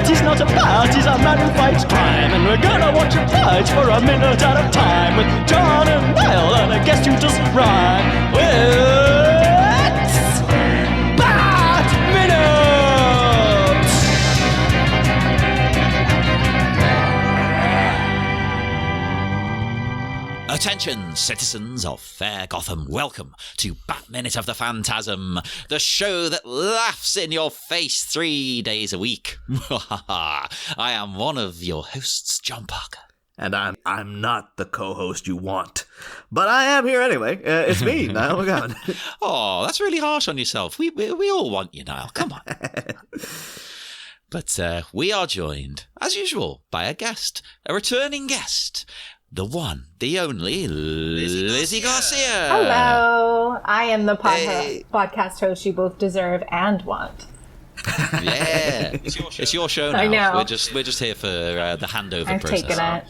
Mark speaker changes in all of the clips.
Speaker 1: He's not a bat, he's a man who fights crime. And we're gonna watch him fight for a minute at a time. With John and Niall and a guest who doesn't rhyme. It's Bat Minute!
Speaker 2: Attention, citizens of fair Gotham, welcome to Bat Minute of the Phantasm, the show that laughs in your face 3 days a week. I am one of your hosts, John Parker.
Speaker 3: And I'm not the co-host you want, but I am here anyway. It's me, Niall McGowan.
Speaker 2: Oh, that's really harsh on yourself. We all want you, Niall. Come on. But we are joined, as usual, by a guest, a returning guest. The one, the only, Lizzy Garcia.
Speaker 4: Hello. I am the podcast host you both deserve and want.
Speaker 2: Yeah. It's your show now.
Speaker 4: I know.
Speaker 2: We're just here for the handover
Speaker 4: I've
Speaker 2: process.
Speaker 4: taken it.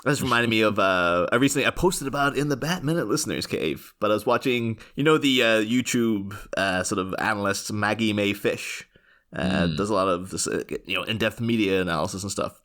Speaker 3: This reminded me of I posted about it in the Bat Minute Listeners Cave, but I was watching, the YouTube sort of analyst Maggie May Fish does a lot of this, in-depth media analysis and stuff.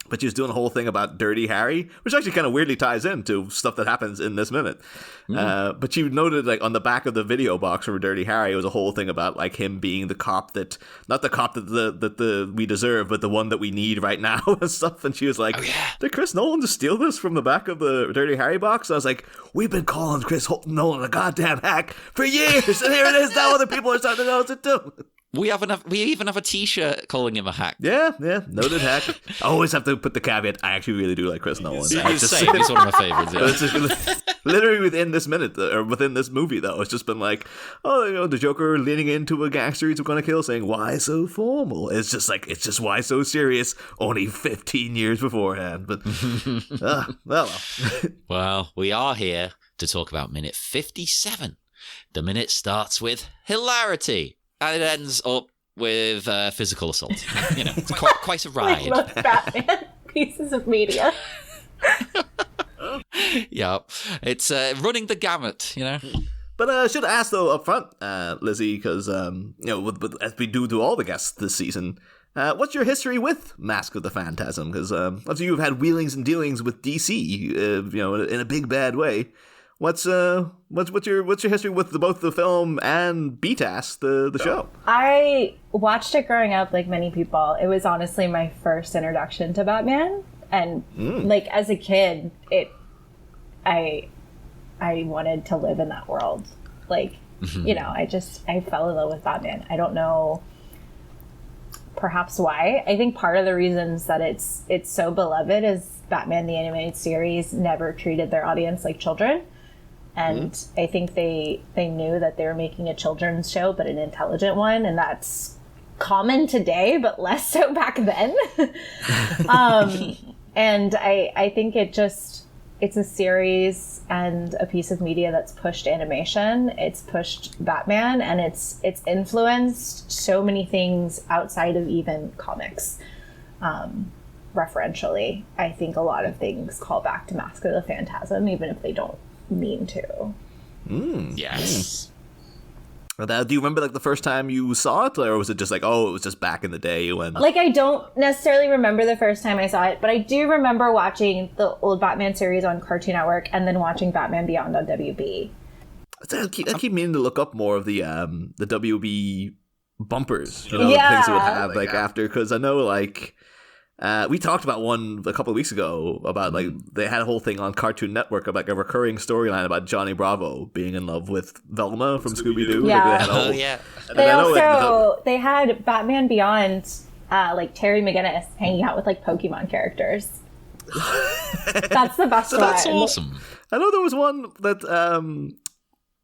Speaker 3: But she was doing a whole thing about Dirty Harry, which actually kind of weirdly ties into stuff that happens in this minute. But she noted, like, on the back of the video box for Dirty Harry, it was a whole thing about, like, him being the cop that, not the cop that we deserve, but the one that we need right now and stuff. And she was like, did Chris Nolan just steal this from the back of the Dirty Harry box? I was like, we've been calling Chris Nolan a goddamn hack for years, and here it is now. Other people are starting to notice it too.
Speaker 2: We even have a T-shirt calling him a hack.
Speaker 3: Yeah, noted hack. I always have to put the caveat, I actually really do like Chris Nolan.
Speaker 2: He's one of my favourites. Yeah.
Speaker 3: It's just, literally within this minute, or within this movie, though, it's just been like, the Joker leaning into a gangster he's going to kill, saying, why so formal? It's just why so serious, only 15 years beforehand. But, well.
Speaker 2: Well, we are here to talk about minute 57. The minute starts with hilarity. And it ends up with physical assault. It's quite a ride.
Speaker 4: Like most Batman pieces of media.
Speaker 2: Yeah, it's running the gamut,
Speaker 3: But I should ask, though, up front, Lizzy, because, as we do all the guests this season, what's your history with Mask of the Phantasm? Because obviously you've had wheelings and dealings with DC, in a big bad way. What's your history with both the film and BTAS, the show?
Speaker 4: I watched it growing up, like many people. It was honestly my first introduction to Batman, and like as a kid, I wanted to live in that world. Like, I fell in love with Batman. I don't know, perhaps why. I think part of the reasons that it's so beloved is Batman the Animated Series never treated their audience like children. And I think they knew that they were making a children's show, but an intelligent one. And that's common today, but less so back then. And I think it's a series and a piece of media that's pushed animation. It's pushed Batman, and it's influenced so many things outside of even comics. Referentially, I think a lot of things call back to Mask of the Phantasm, even if they don't mean to.
Speaker 2: Yes.
Speaker 3: Do you remember, like, the first time you saw it, or was it just like, it was just back in the day when? Like,
Speaker 4: I don't necessarily remember the first time I saw it, but I do remember watching the old Batman series on Cartoon Network and then watching Batman Beyond on WB.
Speaker 3: I keep meaning to look up more of the WB bumpers, things it would have after, because I know, like, we talked about one a couple of weeks ago about, like, they had a whole thing on Cartoon Network about, like, a recurring storyline about Johnny Bravo being in love with Velma from Scooby-Doo.
Speaker 4: Yeah.
Speaker 3: Like,
Speaker 4: they had Batman Beyond, like Terry McGinnis hanging out with, like, Pokemon characters. That's the best one.
Speaker 2: That's awesome.
Speaker 3: I know there was one that,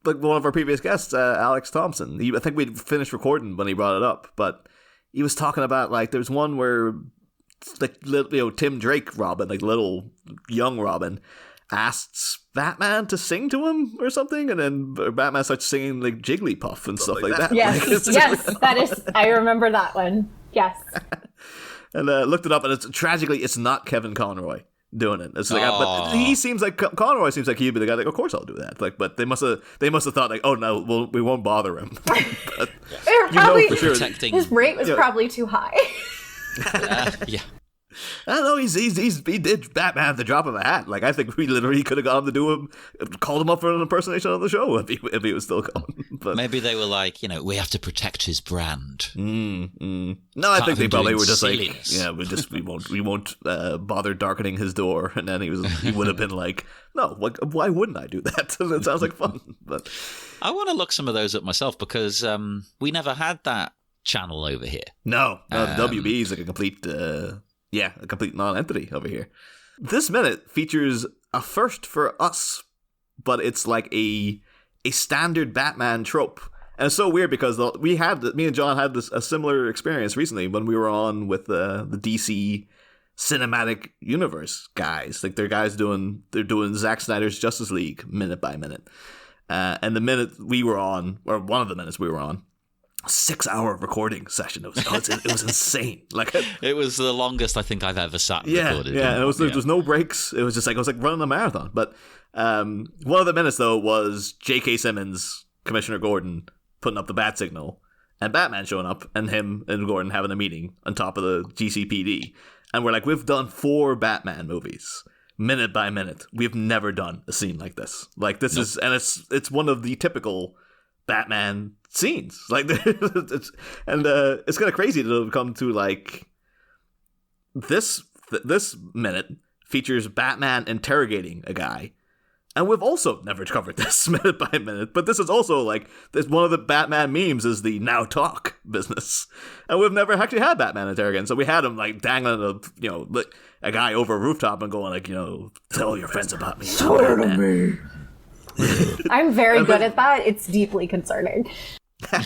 Speaker 3: like, one of our previous guests, Alex Thompson, I think we'd finished recording when he brought it up, but he was talking about, like, there's one where, like, Tim Drake Robin, like little young Robin, asks Batman to sing to him or something, and then Batman starts singing, like, Jigglypuff and stuff like that.
Speaker 4: Yes,
Speaker 3: like,
Speaker 4: that is. I remember that one. Yes.
Speaker 3: And looked it up, and tragically, it's not Kevin Conroy. doing it. It's like, but he seems like Conroy seems like he'd be the guy. Like, of course I'll do that. Like, but they must have thought like, oh no, we won't bother him. But,
Speaker 4: probably,
Speaker 3: for sure,
Speaker 4: his rate was probably too high.
Speaker 2: Yeah.
Speaker 3: I don't know. He did Batman at the drop of a hat. Like, I think we literally could have got him to called him up for an impersonation on the show if he was still going. But
Speaker 2: maybe they were like, we have to protect his brand.
Speaker 3: No, I think they probably were just
Speaker 2: silliness.
Speaker 3: like, we won't bother darkening his door. And then he would have been like, no, why wouldn't I do that? It sounds like fun. But
Speaker 2: I want to look some of those up myself because we never had that channel over here.
Speaker 3: No, the WB is like a complete non-entity over here. This minute features a first for us, but it's like a standard Batman trope. And it's so weird because me and John had a similar experience recently when we were on with the DC cinematic universe guys. Like, they're doing Zack Snyder's Justice League minute by minute. And the minute we were on, or one of the minutes we were on, 6-hour recording session. It was insane. Like,
Speaker 2: it was the longest I think I've ever sat and recorded.
Speaker 3: Yeah, and there was no breaks. It was just like, running a marathon. But one of the minutes though was J.K. Simmons, Commissioner Gordon, putting up the bat signal, and Batman showing up, and him and Gordon having a meeting on top of the GCPD. And we're like, we've done 4 Batman movies, minute by minute. We've never done a scene like this. Like, this is, and it's one of the typical Batman scenes. Like, it's kind of crazy to come to, like, this minute features Batman interrogating a guy. And we've also never covered this minute by minute, but this is also like, this one of the Batman memes is the now talk business, and we've never actually had Batman interrogating. So we had him like dangling a guy over a rooftop and going like, tell your friends about me.
Speaker 1: Swear to me.
Speaker 4: I'm very good at that. It's deeply concerning.
Speaker 3: And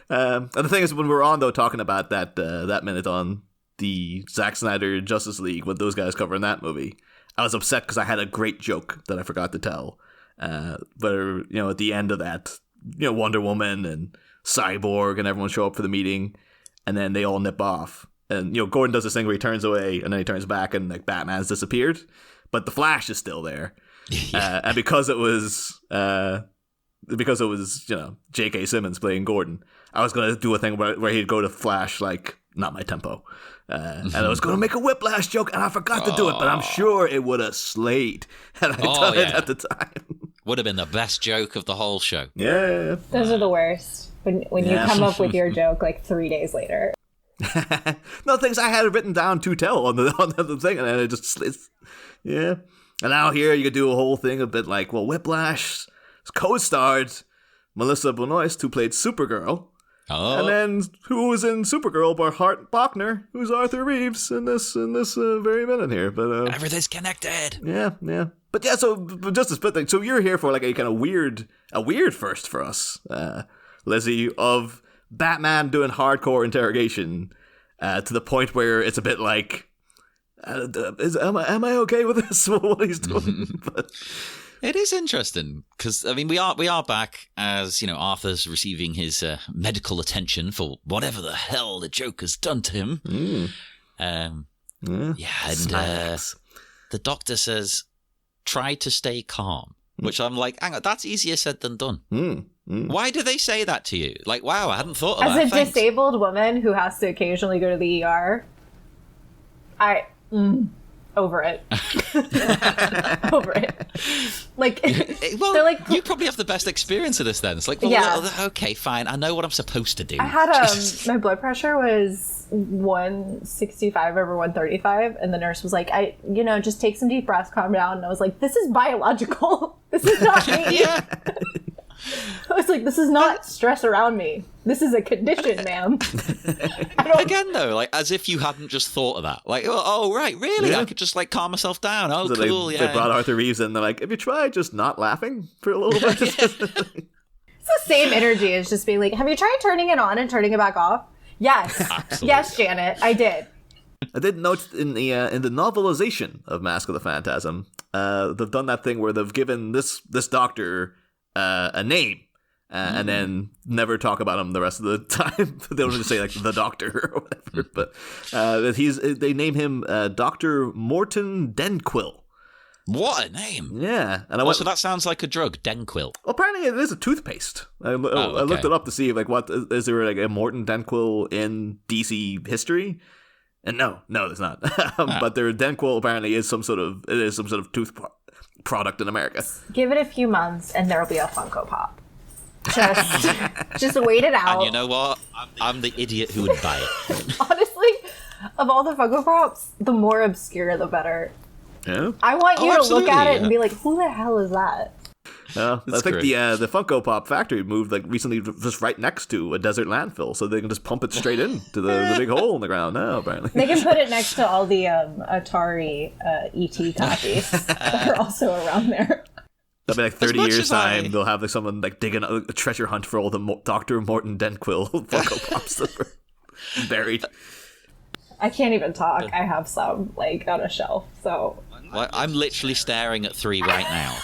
Speaker 3: the thing is, when we were on though talking about that minute on the Zack Snyder Justice League with those guys covering that movie, I was upset because I had a great joke that I forgot to tell. Where, at the end of that, Wonder Woman and Cyborg and everyone show up for the meeting, and then they all nip off. And, Gordon does this thing where he turns away and then he turns back and like Batman's disappeared, but the Flash is still there. And because it was J.K. Simmons playing Gordon, I was going to do a thing where he'd go to Flash like, not my tempo. And I was going to make a Whiplash joke, and I forgot to do it, but I'm sure it would have slayed had I done it at the time.
Speaker 2: Would have been the best joke of the whole show.
Speaker 3: Yeah.
Speaker 4: Those are the worst. When you come up with your joke like 3 days later.
Speaker 3: No, things I had written down to tell on the thing, and it just, yeah. And now here you could do a whole thing a bit like, well, Whiplash co-starred Melissa Benoist, who played Supergirl.
Speaker 2: Oh.
Speaker 3: And then who was in Supergirl by Bochner, who's Arthur Reeves in this very minute here. But
Speaker 2: everything's connected.
Speaker 3: Yeah. But yeah, so just a split thing. So you're here for like a kind of weird first for us, Lizzy, of Batman doing hardcore interrogation to the point where it's a bit like, am I okay with this? What he's doing? But
Speaker 2: it is interesting because we are back as Arthur's receiving his medical attention for whatever the hell the Joker's done to him. And the doctor says, "Try to stay calm," which I'm like, hang on, that's easier said than done. Why do they say that to you? Like, wow, I hadn't thought of that.
Speaker 4: As a disabled woman who has to occasionally go to the ER, over it. Over it. Like,
Speaker 2: well,
Speaker 4: they're like,
Speaker 2: you probably have the best experience of this then. It's like, well,
Speaker 4: yeah.
Speaker 2: Okay, fine. I know what I'm supposed to do.
Speaker 4: I had my blood pressure was 165 over 135, and the nurse was like, just take some deep breaths, calm down. And I was like, this is biological. This is not me.
Speaker 2: Yeah.
Speaker 4: I was like, this is not stress around me. This is a condition, ma'am.
Speaker 2: Again, though, like, as if you hadn't just thought of that. Like, oh, right, really? Yeah. I could just, like, calm myself down. Oh,
Speaker 3: so
Speaker 2: cool,
Speaker 3: they brought Arthur Reeves in, and they're like, have you tried just not laughing for a little bit?
Speaker 4: It's the same energy as just being like, have you tried turning it on and turning it back off? Yes. Absolutely. Yes, Janet, I did.
Speaker 3: I did note in the novelization of Mask of the Phantasm, they've done that thing where they've given this doctor a name, and then never talk about him the rest of the time. They don't just say like the doctor or whatever. But they name him Dr. Morton Denquill.
Speaker 2: What a name!
Speaker 3: Yeah, and
Speaker 2: so that sounds like a drug, Denquill.
Speaker 3: Well, apparently it is a toothpaste. I looked it up to see like what is there like a Morton Denquill in DC history, and no, there's not. But their Denquill apparently is some sort of tooth product in America.
Speaker 4: Give it a few months, and there'll be a Funko Pop. Just wait it out.
Speaker 2: And you know what? I'm the idiot who would buy it.
Speaker 4: Honestly, of all the Funko Pops, the more obscure, the better.
Speaker 3: Yeah.
Speaker 4: I want you to look at it and
Speaker 2: yeah.
Speaker 4: be like, who the hell is that?
Speaker 3: I think the Funko Pop factory moved like recently just right next to a desert landfill, so they can just pump it straight into the big hole in the ground now, apparently.
Speaker 4: They can put it next to all the Atari ET copies that are also around there.
Speaker 3: That'll be like 30 years' time, they'll have like someone like digging a treasure hunt for all the Dr. Morton Denquill Funko Pops that were buried.
Speaker 4: I can't even talk. I have some like on a shelf, so...
Speaker 2: Well, I'm literally staring at 3 right now.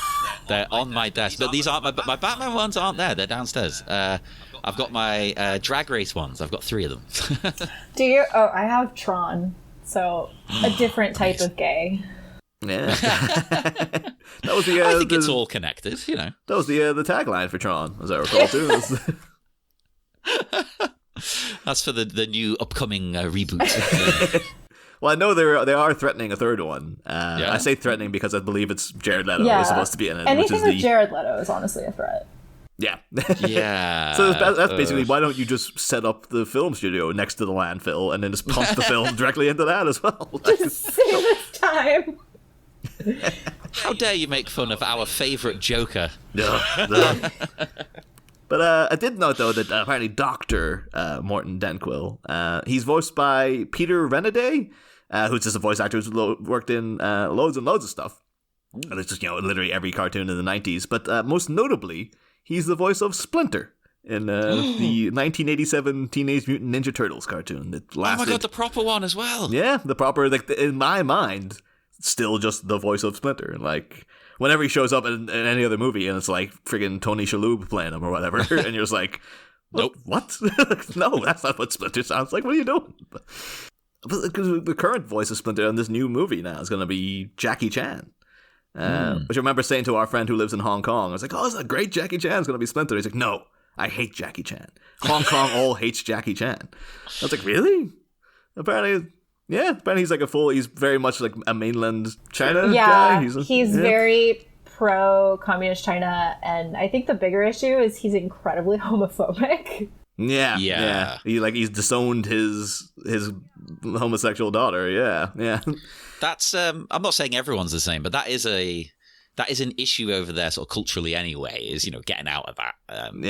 Speaker 2: They're on my desk, but these aren't my Batman ones aren't there. They're downstairs. I've got my drag race ones. I've got 3 of them.
Speaker 4: Do you? Oh, I have Tron, so a different type of gay.
Speaker 3: Yeah, that was the.
Speaker 2: I think it's all connected, you know.
Speaker 3: That was the tagline for Tron, as I recall too.
Speaker 2: That's for the new upcoming reboot.
Speaker 3: Well, I know they are threatening a third one. I say threatening because I believe it's Jared Leto is supposed to be in it.
Speaker 4: Anything with Jared Leto is honestly a threat.
Speaker 3: Yeah.
Speaker 2: Yeah.
Speaker 3: So that's basically, why don't you just set up the film studio next to the landfill and then just pump the film directly into that as well?
Speaker 4: Just save us time.
Speaker 2: How dare you make fun of our favourite Joker?
Speaker 3: No. But I did note, though, that apparently Dr. Morton Denquill, he's voiced by Peter Renaday, who's just a voice actor who's worked in loads and loads of stuff. And it's just, literally every cartoon in the 90s. But most notably, he's the voice of Splinter in the 1987 Teenage Mutant Ninja Turtles cartoon that lasted.
Speaker 2: Oh my god, the proper one as well.
Speaker 3: Yeah, the proper, like, in my mind, still just the voice of Splinter. Like, whenever he shows up in any other movie and it's like friggin' Tony Shalhoub playing him or whatever, and you're just like,
Speaker 2: nope.
Speaker 3: What? No, that's not what Splinter sounds like. What are you doing? But the current voice of Splinter in this new movie now is going to be Jackie Chan. Which I remember saying to our friend who lives in Hong Kong. I was like, oh, isn't that great? Jackie Chan's going to be Splinter. He's like, no, I hate Jackie Chan. Hong Kong all hates Jackie Chan. I was like, really? Apparently he's like he's very much like a mainland China guy.
Speaker 4: He's very pro-communist China, and I think the bigger issue is he's incredibly homophobic.
Speaker 3: Yeah. He's disowned his homosexual daughter. Yeah.
Speaker 2: That's I'm not saying everyone's the same, but that is an issue over there, sort of culturally anyway. Is getting out of that.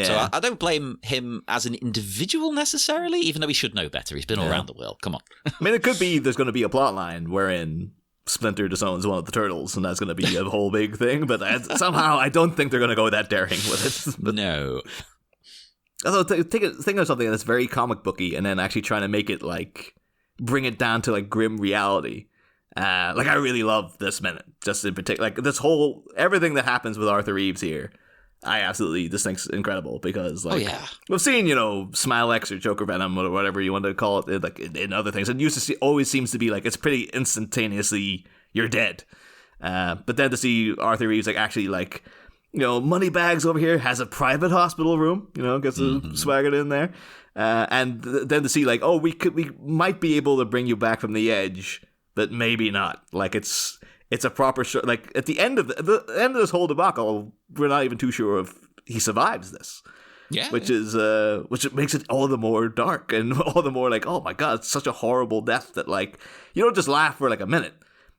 Speaker 2: So I don't blame him as an individual necessarily, even though he should know better. He's been all around the world. Come on.
Speaker 3: I mean, it could be there's going to be a plot line wherein Splinter disowns one of the turtles, and that's going to be a whole big thing. But somehow I don't think they're going to go that daring with it. But,
Speaker 2: no.
Speaker 3: Although think of something that's very comic booky, and then actually trying to make it like bring it down to like grim reality. Like I really love this minute, just in particular, like this whole everything that happens with Arthur Reeves here. I absolutely just think's incredible because we've seen Smile X or Joker Venom or whatever you want to call it, like in other things. It used to always seems to be like it's pretty instantaneously you're dead. But then to see Arthur Reeves like actually like Moneybags over here has a private hospital room, gets swaggered in there, and then to see like we might be able to bring you back from the edge. But maybe not. Like it's a proper show. Like at the end of the end of this whole debacle, we're not even too sure if he survives this.
Speaker 2: Yeah,
Speaker 3: which makes it all the more dark and all the more like, oh my god, it's such a horrible death that like you don't just laugh for like a minute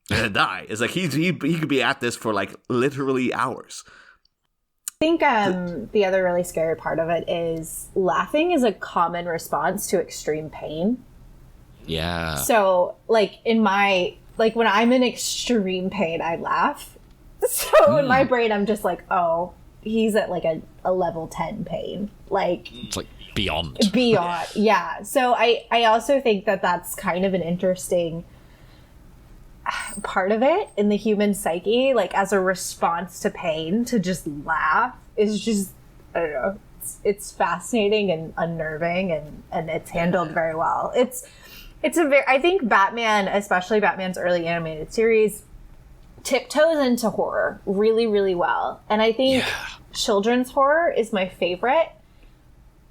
Speaker 3: and then die. It's like he could be at this for like literally hours.
Speaker 4: I think the other really scary part of it is laughing is a common response to extreme pain.
Speaker 2: Yeah.
Speaker 4: So, like, when I'm in extreme pain, I laugh. So, in my brain, I'm just like, oh, he's at, like, a level 10 pain. Like...
Speaker 2: It's, like, beyond.
Speaker 4: Beyond, yeah. So, I also think that that's kind of an interesting part of it in the human psyche. Like, as a response to pain, to just laugh is just, I don't know, it's fascinating and unnerving, and it's handled very well. It's a very, I think Batman, especially Batman's early animated series, tiptoes into horror really, really well. And I think children's horror is my favorite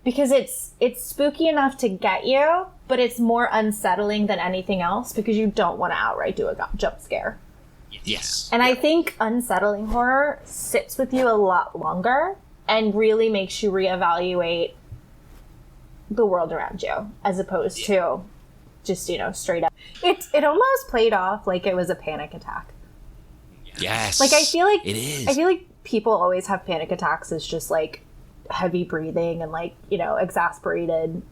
Speaker 4: because it's spooky enough to get you, but it's more unsettling than anything else because you don't want to outright do a jump scare.
Speaker 2: Yes.
Speaker 4: And I think unsettling horror sits with you a lot longer and really makes you reevaluate the world around you as opposed to just, straight up. It almost played off like it was a panic attack.
Speaker 2: Yes.
Speaker 4: Like, I feel like
Speaker 2: it is.
Speaker 4: I feel like people always have panic attacks as just like heavy breathing and like, exasperated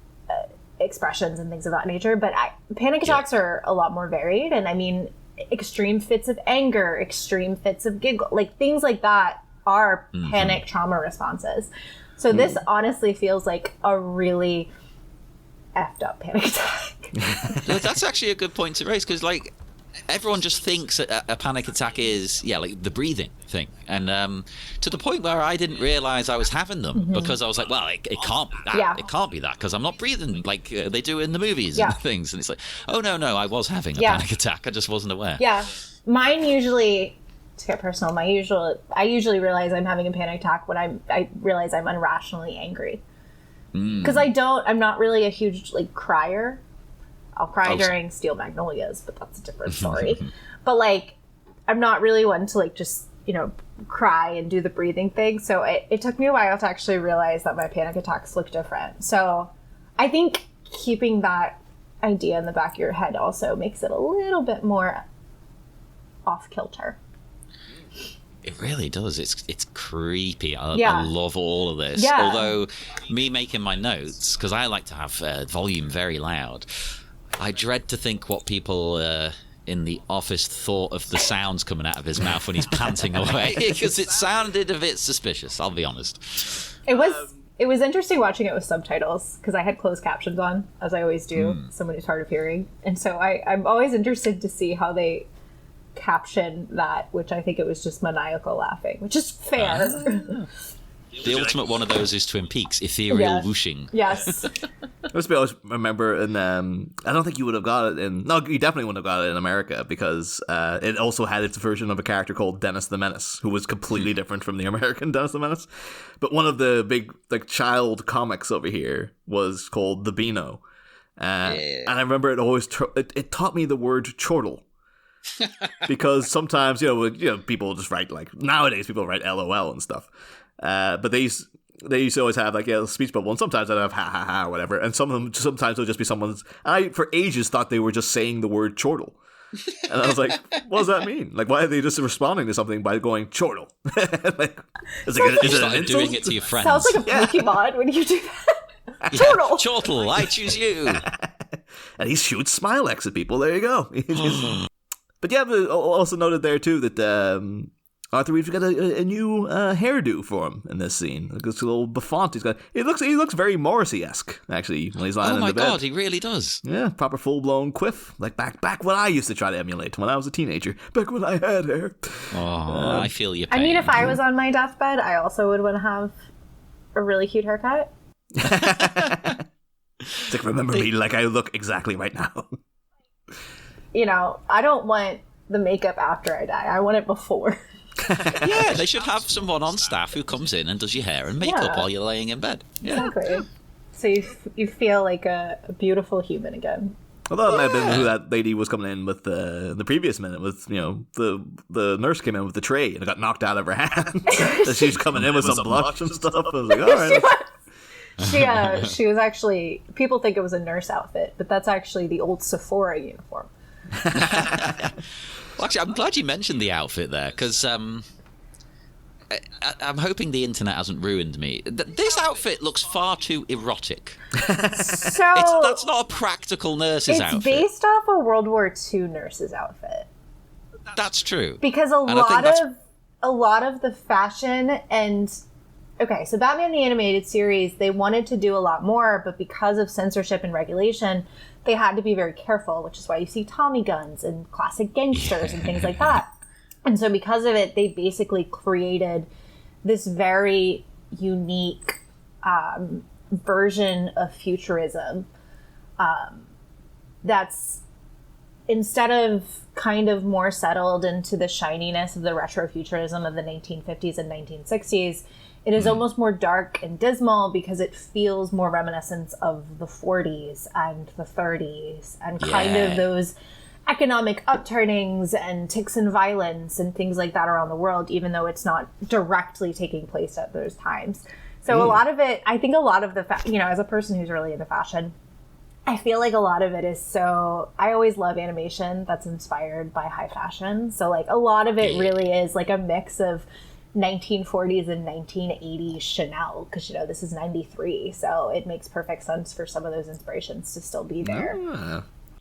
Speaker 4: expressions and things of that nature. But panic attacks are a lot more varied. And I mean, extreme fits of anger, extreme fits of giggle, like things like that are panic trauma responses. So this honestly feels like a really effed up panic attack.
Speaker 2: That's actually a good point to raise because, like, everyone just thinks a panic attack is, like the breathing thing. And to the point where I didn't realize I was having them because I was like, well, it can't be that.
Speaker 4: Yeah.
Speaker 2: It can't be that because I'm not breathing like they do in the movies and things. And it's like, oh, no, I was having a panic attack. I just wasn't aware.
Speaker 4: Yeah. Mine usually, to get personal, I usually realize I'm having a panic attack when I realize I'm irrationally angry. Because I'm not really a huge, like, crier. I'll cry during Steel Magnolias, but that's a different story. But, like, I'm not really one to, like, just, cry and do the breathing thing. So it took me a while to actually realize that my panic attacks look different. So I think keeping that idea in the back of your head also makes it a little bit more off kilter.
Speaker 2: It really does. It's creepy. I love all of this.
Speaker 4: Yeah.
Speaker 2: Although me making my notes, because I like to have volume very loud, I dread to think what people in the office thought of the sounds coming out of his mouth when he's panting away, because it sounded a bit suspicious, I'll be honest.
Speaker 4: It was interesting watching it with subtitles, because I had closed captions on, as I always do, someone who's hard of hearing. And so I'm always interested to see how they caption that, which I think it was just maniacal laughing, which is fair.
Speaker 2: The ultimate one of those is Twin Peaks, ethereal whooshing.
Speaker 4: Yes.
Speaker 3: I always remember, and I don't think you would have got it in. No, you definitely wouldn't have got it in America because it also had its version of a character called Dennis the Menace, who was completely different from the American Dennis the Menace. But one of the big child comics over here was called The Beano, and I remember it always it taught me the word chortle. Because sometimes people just write, like, nowadays people write LOL and stuff, but they used to always have like a speech bubble, and sometimes I'd have ha ha ha or whatever, and sometimes it'll just be someone's. I for ages thought they were just saying the word chortle, and I was like, what does that mean? Like, why are they just responding to something by going chortle? Like, is it
Speaker 2: doing it to your friends?
Speaker 4: Sounds like a Pokemon when you do that. Chortle.
Speaker 2: Chortle, I choose you.
Speaker 3: And he shoots Smilex at people. There you go. But yeah, but also noted there too that Arthur Reeves got a new hairdo for him in this scene. Like this little bouffant he's got. He looks very Morrissey-esque actually when he's lying in the bed.
Speaker 2: Oh my god, he really does.
Speaker 3: Yeah, proper full blown quiff, like back what I used to try to emulate when I was a teenager, back when I had hair.
Speaker 2: Oh, I feel your pain.
Speaker 4: I mean, if I was on my deathbed, I also would want to have a really cute haircut.
Speaker 3: It's like, remember me like I look exactly right now.
Speaker 4: I don't want the makeup after I die. I want it before.
Speaker 2: Yeah, they should have someone on staff who comes in and does your hair and makeup while you're laying in bed. Yeah.
Speaker 4: Exactly. So you feel like a beautiful human again.
Speaker 3: Although it might have been who that lady was coming in with the previous minute with, the nurse came in with the tray and it got knocked out of her hand. So she was coming in with some blush and stuff. I was like, all right.
Speaker 4: She was actually, people think it was a nurse outfit, but that's actually the old Sephora uniform.
Speaker 2: Well, actually, I'm glad you mentioned the outfit there, because I'm hoping the internet hasn't ruined me. This outfit looks far too erotic.
Speaker 4: So
Speaker 2: that's not a practical nurse's outfit.
Speaker 4: It's based off a World War II nurse's outfit.
Speaker 2: That's true.
Speaker 4: Because a lot of the fashion and... Okay, so Batman the Animated Series, they wanted to do a lot more, but because of censorship and regulation, they had to be very careful, which is why you see Tommy guns and classic gangsters and things like that. And so because of it, they basically created this very unique version of futurism that's, instead of kind of more settled into the shininess of the retrofuturism of the 1950s and 1960s, it is almost more dark and dismal because it feels more reminiscent of the 40s and the 30s and kind of those economic upturnings and ticks and violence and things like that around the world, even though it's not directly taking place at those times. So a lot of it, I think a lot of the, as a person who's really into fashion, I feel like a lot of it is so... I always love animation that's inspired by high fashion. So, like, a lot of it really is, like, a mix of 1940s and 1980s Chanel. Because, this is 93. So it makes perfect sense for some of those inspirations to still be there.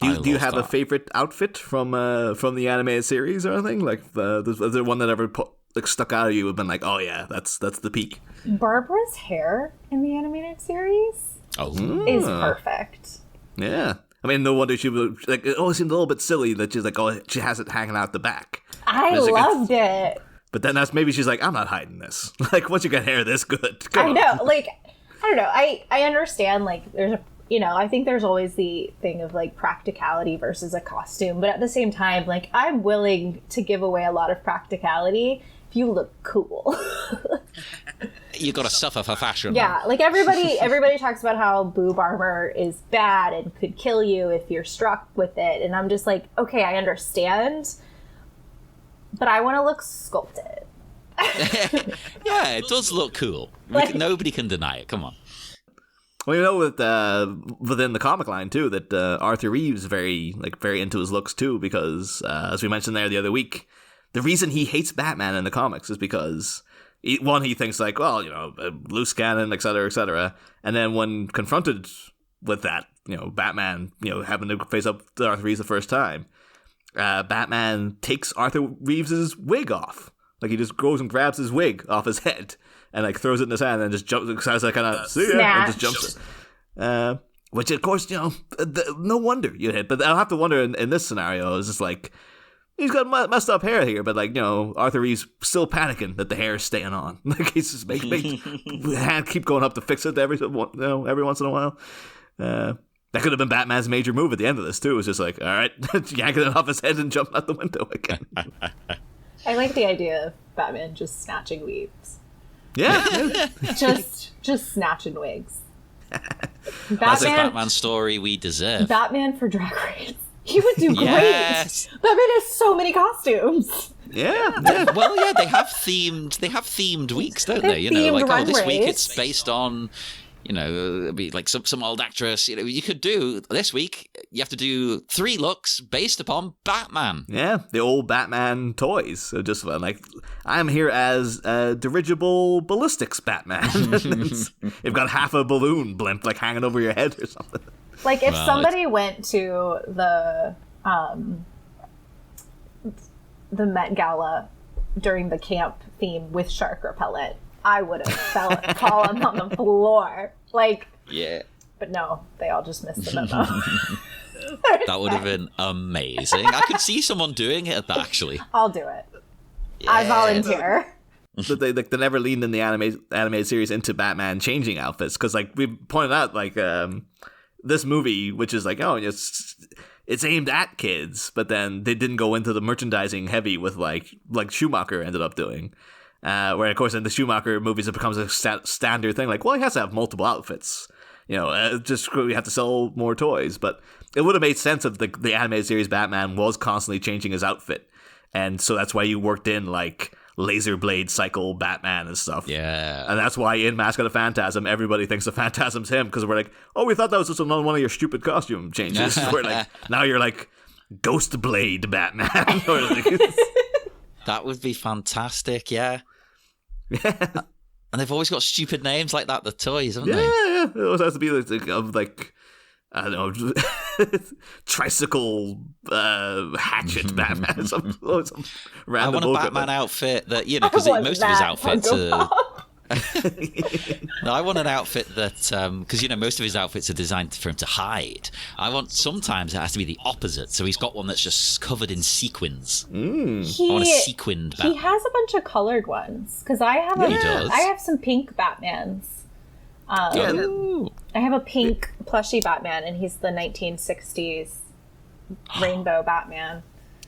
Speaker 3: Do you have a favorite outfit from the animated series or anything? Like, is there one that ever stuck out of you and been like, oh, yeah, that's the peak?
Speaker 4: Barbara's hair in the animated series is perfect.
Speaker 3: Yeah. I mean, no wonder she was, like, it always seemed a little bit silly that she's like, oh, she has it hanging out the back.
Speaker 4: I loved it.
Speaker 3: But then maybe she's like, I'm not hiding this. Like, once you got hair this good, come on.
Speaker 4: I know, like, I don't know. I understand, like, there's a, I think there's always the thing of, like, practicality versus a costume. But at the same time, like, I'm willing to give away a lot of practicality if you look cool.
Speaker 2: You got to suffer for fashion.
Speaker 4: Yeah, like everybody talks about how boob armor is bad and could kill you if you're struck with it, and I'm just like, okay, I understand, but I want to look sculpted.
Speaker 2: Yeah, it does look cool. Nobody can deny it. Come on.
Speaker 3: Well, within the comic line too, that Arthur Reeves is very into his looks too, because as we mentioned there the other week, the reason he hates Batman in the comics is because he thinks like, well, loose cannon, et cetera, and then when confronted with that, Batman, having to face up to Arthur Reeves the first time, Batman takes Arthur Reeves's wig off. Like, he just goes and grabs his wig off his head and like throws it in his hand and just jumps, kind of see ya, and just jumps it. Which of course, no wonder you hit. But I'll have to wonder in this scenario, is just like, he's got messed up hair here, but like, Arthur Reeves still panicking that the hair is staying on. Like, he's just make hand keep going up to fix it every once in a while. That could have been Batman's major move at the end of this too. It was just like, all right, yanking it off his head and jumping out the window again.
Speaker 4: I like the idea of Batman just snatching weaves.
Speaker 3: Yeah.
Speaker 4: just snatching wigs.
Speaker 2: That's a Batman story we deserve.
Speaker 4: Batman for Drag Race. He would do great.
Speaker 2: Yes.
Speaker 4: Batman has so many costumes.
Speaker 3: Yeah.
Speaker 2: Well, yeah, they have themed weeks, don't they? Like, this week it's based on, be like some old actress. You could do this week. You have to do 3 looks based upon Batman. Yeah,
Speaker 3: the old Batman toys. So just like, I'm here as a dirigible ballistics Batman. You've got half a balloon blimp like hanging over your head or something.
Speaker 4: Like, if somebody went to the Met Gala during the camp theme with shark repellent, I would have fallen on the floor. Like, yeah. But no, they all just missed the memo.
Speaker 2: That would have been amazing. I could see someone doing it, actually.
Speaker 4: I'll do it.
Speaker 2: Yeah.
Speaker 4: I volunteer.
Speaker 3: But they never leaned in the animated series into Batman changing outfits, because like we pointed out, like this movie, which is like, oh, it's aimed at kids, but then they didn't go into the merchandising heavy with like Schumacher ended up doing. Where of course in the Schumacher movies it becomes a standard thing, like, well, he has to have multiple outfits, just we have to sell more toys. But it would have made sense if the animated series Batman was constantly changing his outfit, and so that's why you worked in like laser blade cycle Batman and stuff.
Speaker 2: Yeah.
Speaker 3: And that's why in Mask of the Phantasm, everybody thinks the Phantasm's him, because we're like, oh, we thought that was just another one of your stupid costume changes. We're like, now you're like Ghost Blade Batman.
Speaker 2: That would be fantastic, yeah. And they've always got stupid names like that, the toys, haven't they?
Speaker 3: Yeah. It always has to be like I don't know, tricycle hatchet Batman. Some random
Speaker 2: I want a Batman outfit that, because most of his outfits are... No, I want an outfit that, because, most of his outfits are designed for him to hide. Sometimes it has to be the opposite. So he's got one that's just covered in sequins. I want a sequined Batman.
Speaker 4: He has a bunch of colored ones, because I have some pink Batmans
Speaker 2: Ooh.
Speaker 4: I have a pink plushy Batman, and he's the 1960s rainbow Batman.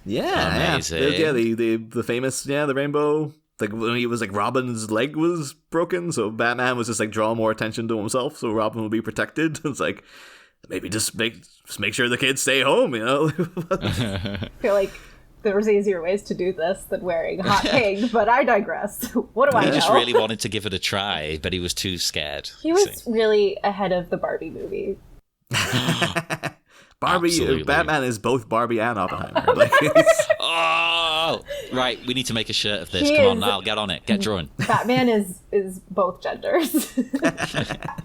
Speaker 3: Yeah,
Speaker 2: Amazing.
Speaker 3: yeah. The famous the rainbow. Like when he was like Robin's leg was broken, so Batman was just like drawing more attention to himself, so Robin would be protected. It's like maybe just make sure the kids stay home, you know.
Speaker 4: I feel like there was easier ways to do this than wearing hot pink, but I digress. What do I know?
Speaker 2: He just really wanted to give it a try, but he was too scared.
Speaker 4: He was really ahead of the Barbie movie.
Speaker 3: Barbie,
Speaker 2: Absolutely.
Speaker 3: Batman is both Barbie and Oppenheimer.
Speaker 2: Oh, right. We need to make a shirt of this.
Speaker 4: He
Speaker 2: Come on,
Speaker 4: is-
Speaker 2: Niall, get on it. Get drawing.
Speaker 4: Batman is both genders.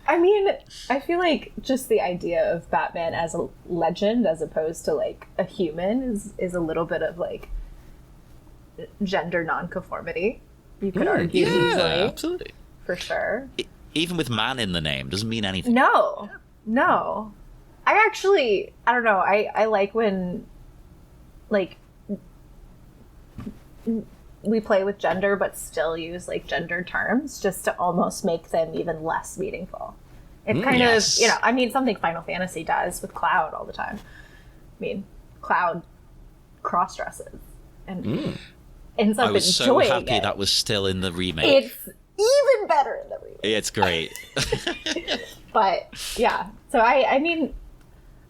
Speaker 4: I mean, I feel like just the idea of Batman as a legend as opposed to like a human is a little bit of like gender nonconformity. You could argue easily,
Speaker 2: absolutely.
Speaker 4: for sure.
Speaker 2: Even with man in the name doesn't mean anything.
Speaker 4: No. I don't know. I like when, like, we play with gender but still use, like, gender terms just to almost make them even less meaningful. It's kind of, something Final Fantasy does with Cloud all the time. I mean, Cloud cross-dresses and ends up
Speaker 2: I was so
Speaker 4: enjoying
Speaker 2: happy
Speaker 4: it.
Speaker 2: that was still in the remake.
Speaker 4: It's even better in the remake.
Speaker 2: It's great.
Speaker 4: But yeah, so I mean,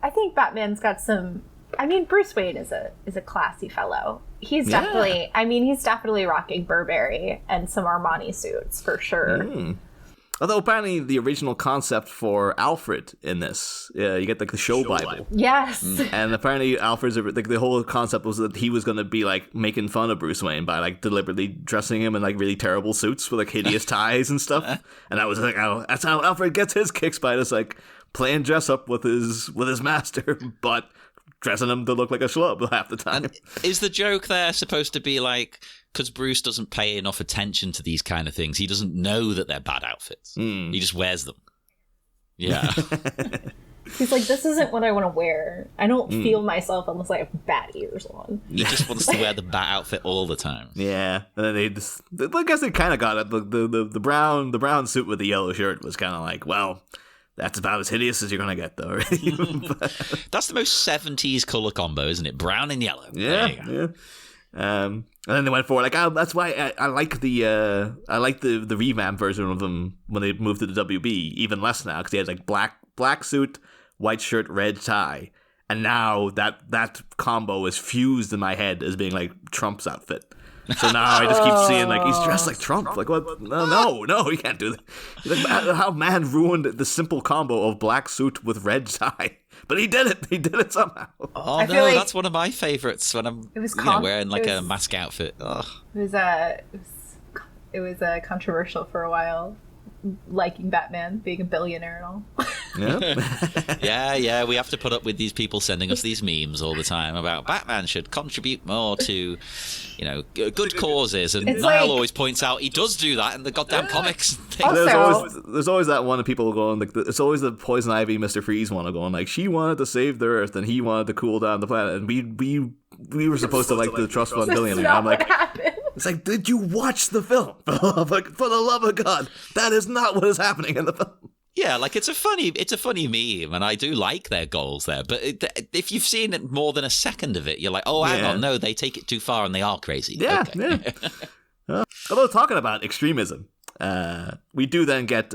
Speaker 4: I think Batman's got some. I mean, Bruce Wayne is a classy fellow. He's definitely rocking Burberry and some Armani suits for sure.
Speaker 3: Although apparently the original concept for Alfred in this, you get like the show Bible.
Speaker 4: Yes,
Speaker 3: And apparently Alfred's like the whole concept was that he was going to be like making fun of Bruce Wayne by like deliberately dressing him in like really terrible suits with like hideous ties and stuff. And I was like, oh, that's how Alfred gets his kicks, by just like playing dress up with his master, but dressing him to look like a schlub half the time.
Speaker 2: And is the joke there supposed to be like, because Bruce doesn't pay enough attention to these kind of things, he doesn't know that they're bad outfits. He just wears them. Yeah.
Speaker 4: he's like, this isn't what I want to wear. I don't feel myself unless I have bat ears on.
Speaker 2: He just wants to wear the bat outfit all the time.
Speaker 3: Yeah, and then I guess they kind of got it. The brown suit with the yellow shirt was kind of like, well, that's about as hideous as you're gonna get, though. But,
Speaker 2: That's the most 70s colour combo, isn't it? Brown and yellow. There you go.
Speaker 3: yeah. And then they went for like, that's why I like the revamp version of them when they moved to the WB even less now, because they had like black suit, white shirt, red tie, and now that combo is fused in my head as being like Trump's outfit. So now I just keep seeing like he's dressed like Trump. Like what? No, you can't do that. Like, how man ruined the simple combo of black suit with red tie, but he did it. He did it somehow.
Speaker 2: Oh,
Speaker 4: I feel
Speaker 2: no,
Speaker 4: like
Speaker 2: that's one of my favourites when I'm wearing like a mask outfit. Ugh.
Speaker 4: It was controversial for a while, liking Batman, being a billionaire and all.
Speaker 3: Yeah.
Speaker 2: Yeah, we have to put up with these people sending us these memes all the time about Batman should contribute more to, good causes. And
Speaker 4: It's
Speaker 2: Niall
Speaker 4: like-
Speaker 2: always points out he does do that in the goddamn comics. and things.
Speaker 4: Also-
Speaker 3: There's always that one of people going like it's always the Poison Ivy, Mr. Freeze one going like she wanted to save the Earth and he wanted to cool down the planet, and we were supposed to like the trust fund billionaire.
Speaker 4: That's
Speaker 3: I'm
Speaker 4: not
Speaker 3: like,
Speaker 4: what happened.
Speaker 3: it's like, did you watch the film? Like, for the love of God, that is not what is happening in the film.
Speaker 2: Yeah, like it's a funny meme, and I do like their goals there. But if you've seen it more than a second of it, you're like, oh, hang on, no, they take it too far and they are crazy.
Speaker 3: Yeah,
Speaker 2: Okay.
Speaker 3: yeah. Although talking about extremism, we do then get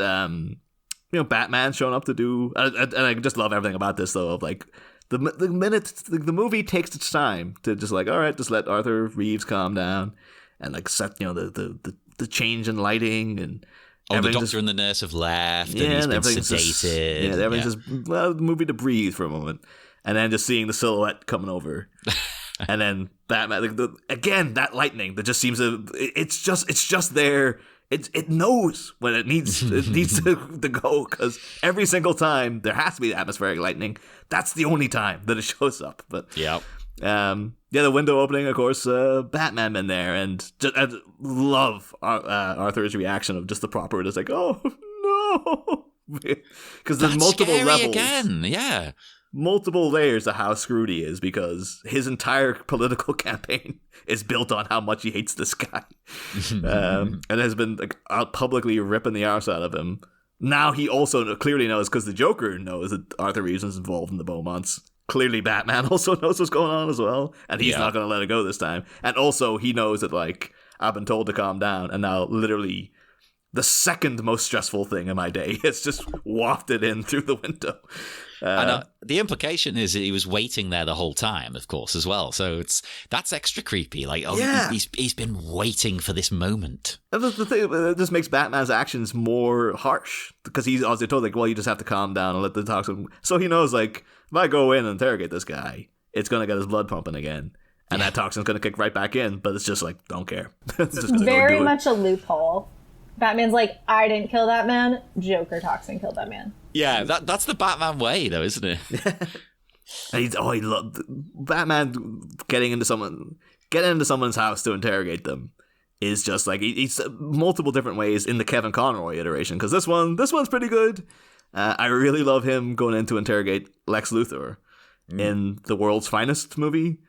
Speaker 3: Batman showing up to do, and I just love everything about this though. Of like the minute the movie takes its time to just like, all right, just let Arthur Reeves calm down and like set the change in lighting and.
Speaker 2: Oh, the
Speaker 3: everything
Speaker 2: doctor and the nurse have left, and
Speaker 3: Yeah,
Speaker 2: he's
Speaker 3: and
Speaker 2: been
Speaker 3: everything's
Speaker 2: sedated.
Speaker 3: just everything's just the movie to breathe for a moment, and then just seeing the silhouette coming over, and then Batman again that lightning that just seems to it's just there. It knows when it needs to go, because every single time there has to be atmospheric lightning. That's the only time that it shows up. But
Speaker 2: Yep.
Speaker 3: the window opening, of course, Batman in there, and I love Arthur's reaction of just the proper, just like, oh no, because there's
Speaker 2: That's
Speaker 3: multiple
Speaker 2: scary
Speaker 3: levels,
Speaker 2: again. Yeah.
Speaker 3: multiple layers of how screwed he is, because his entire political campaign is built on how much he hates this guy, and has been like out publicly ripping the arse out of him now he also clearly knows, because the Joker knows that Arthur Reeves is involved in the Beaumonts. Clearly Batman also knows what's going on as well, and he's not going to let it go this time. And also he knows that, like, I've been told to calm down, and now literally the second most stressful thing in my day, it's just wafted in through the window.
Speaker 2: And the implication is that he was waiting there the whole time, of course, as well. So that's extra creepy. Like, he's been waiting for this moment.
Speaker 3: The thing, it just makes Batman's actions more harsh, because he's also told, like, well, you just have to calm down and let the toxin. So he knows, like, if I go in and interrogate this guy, it's going to get his blood pumping again. And that toxin's going to kick right back in, but it's just like, don't care. It's just gonna
Speaker 4: very
Speaker 3: go do
Speaker 4: much a loophole. Batman's like, I didn't kill that man. Joker toxin killed that man.
Speaker 2: Yeah, that's the Batman way, though, isn't it?
Speaker 3: And he loved Batman getting into someone's house to interrogate them is just like, he's multiple different ways in the Kevin Conroy iteration, because this one's pretty good. I really love him going in to interrogate Lex Luthor in The World's Finest movie.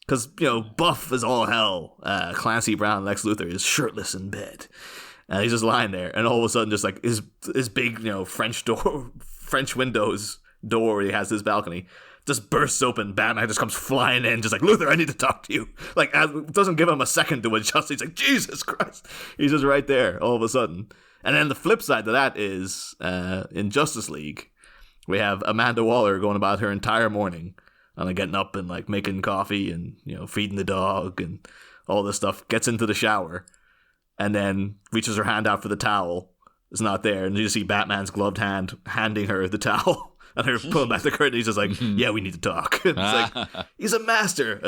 Speaker 3: Because, you know, buff as all hell, Clancy Brown, Lex Luthor, is shirtless in bed. And he's just lying there. And all of a sudden, just like his big, you know, French windows door where he has his balcony just bursts open. Batman just comes flying in, just like, Luthor, I need to talk to you. Like, doesn't give him a second to adjust. He's like, Jesus Christ. He's just right there all of a sudden. And then the flip side to that is, in Justice League, we have Amanda Waller going about her entire morning. And like getting up and like making coffee and, you know, feeding the dog and all this stuff, gets into the shower and then reaches her hand out for the towel. It's not there. And you see Batman's gloved hand handing her the towel and her pulling back the curtain. He's just like, yeah, we need to talk. It's like, he's a master.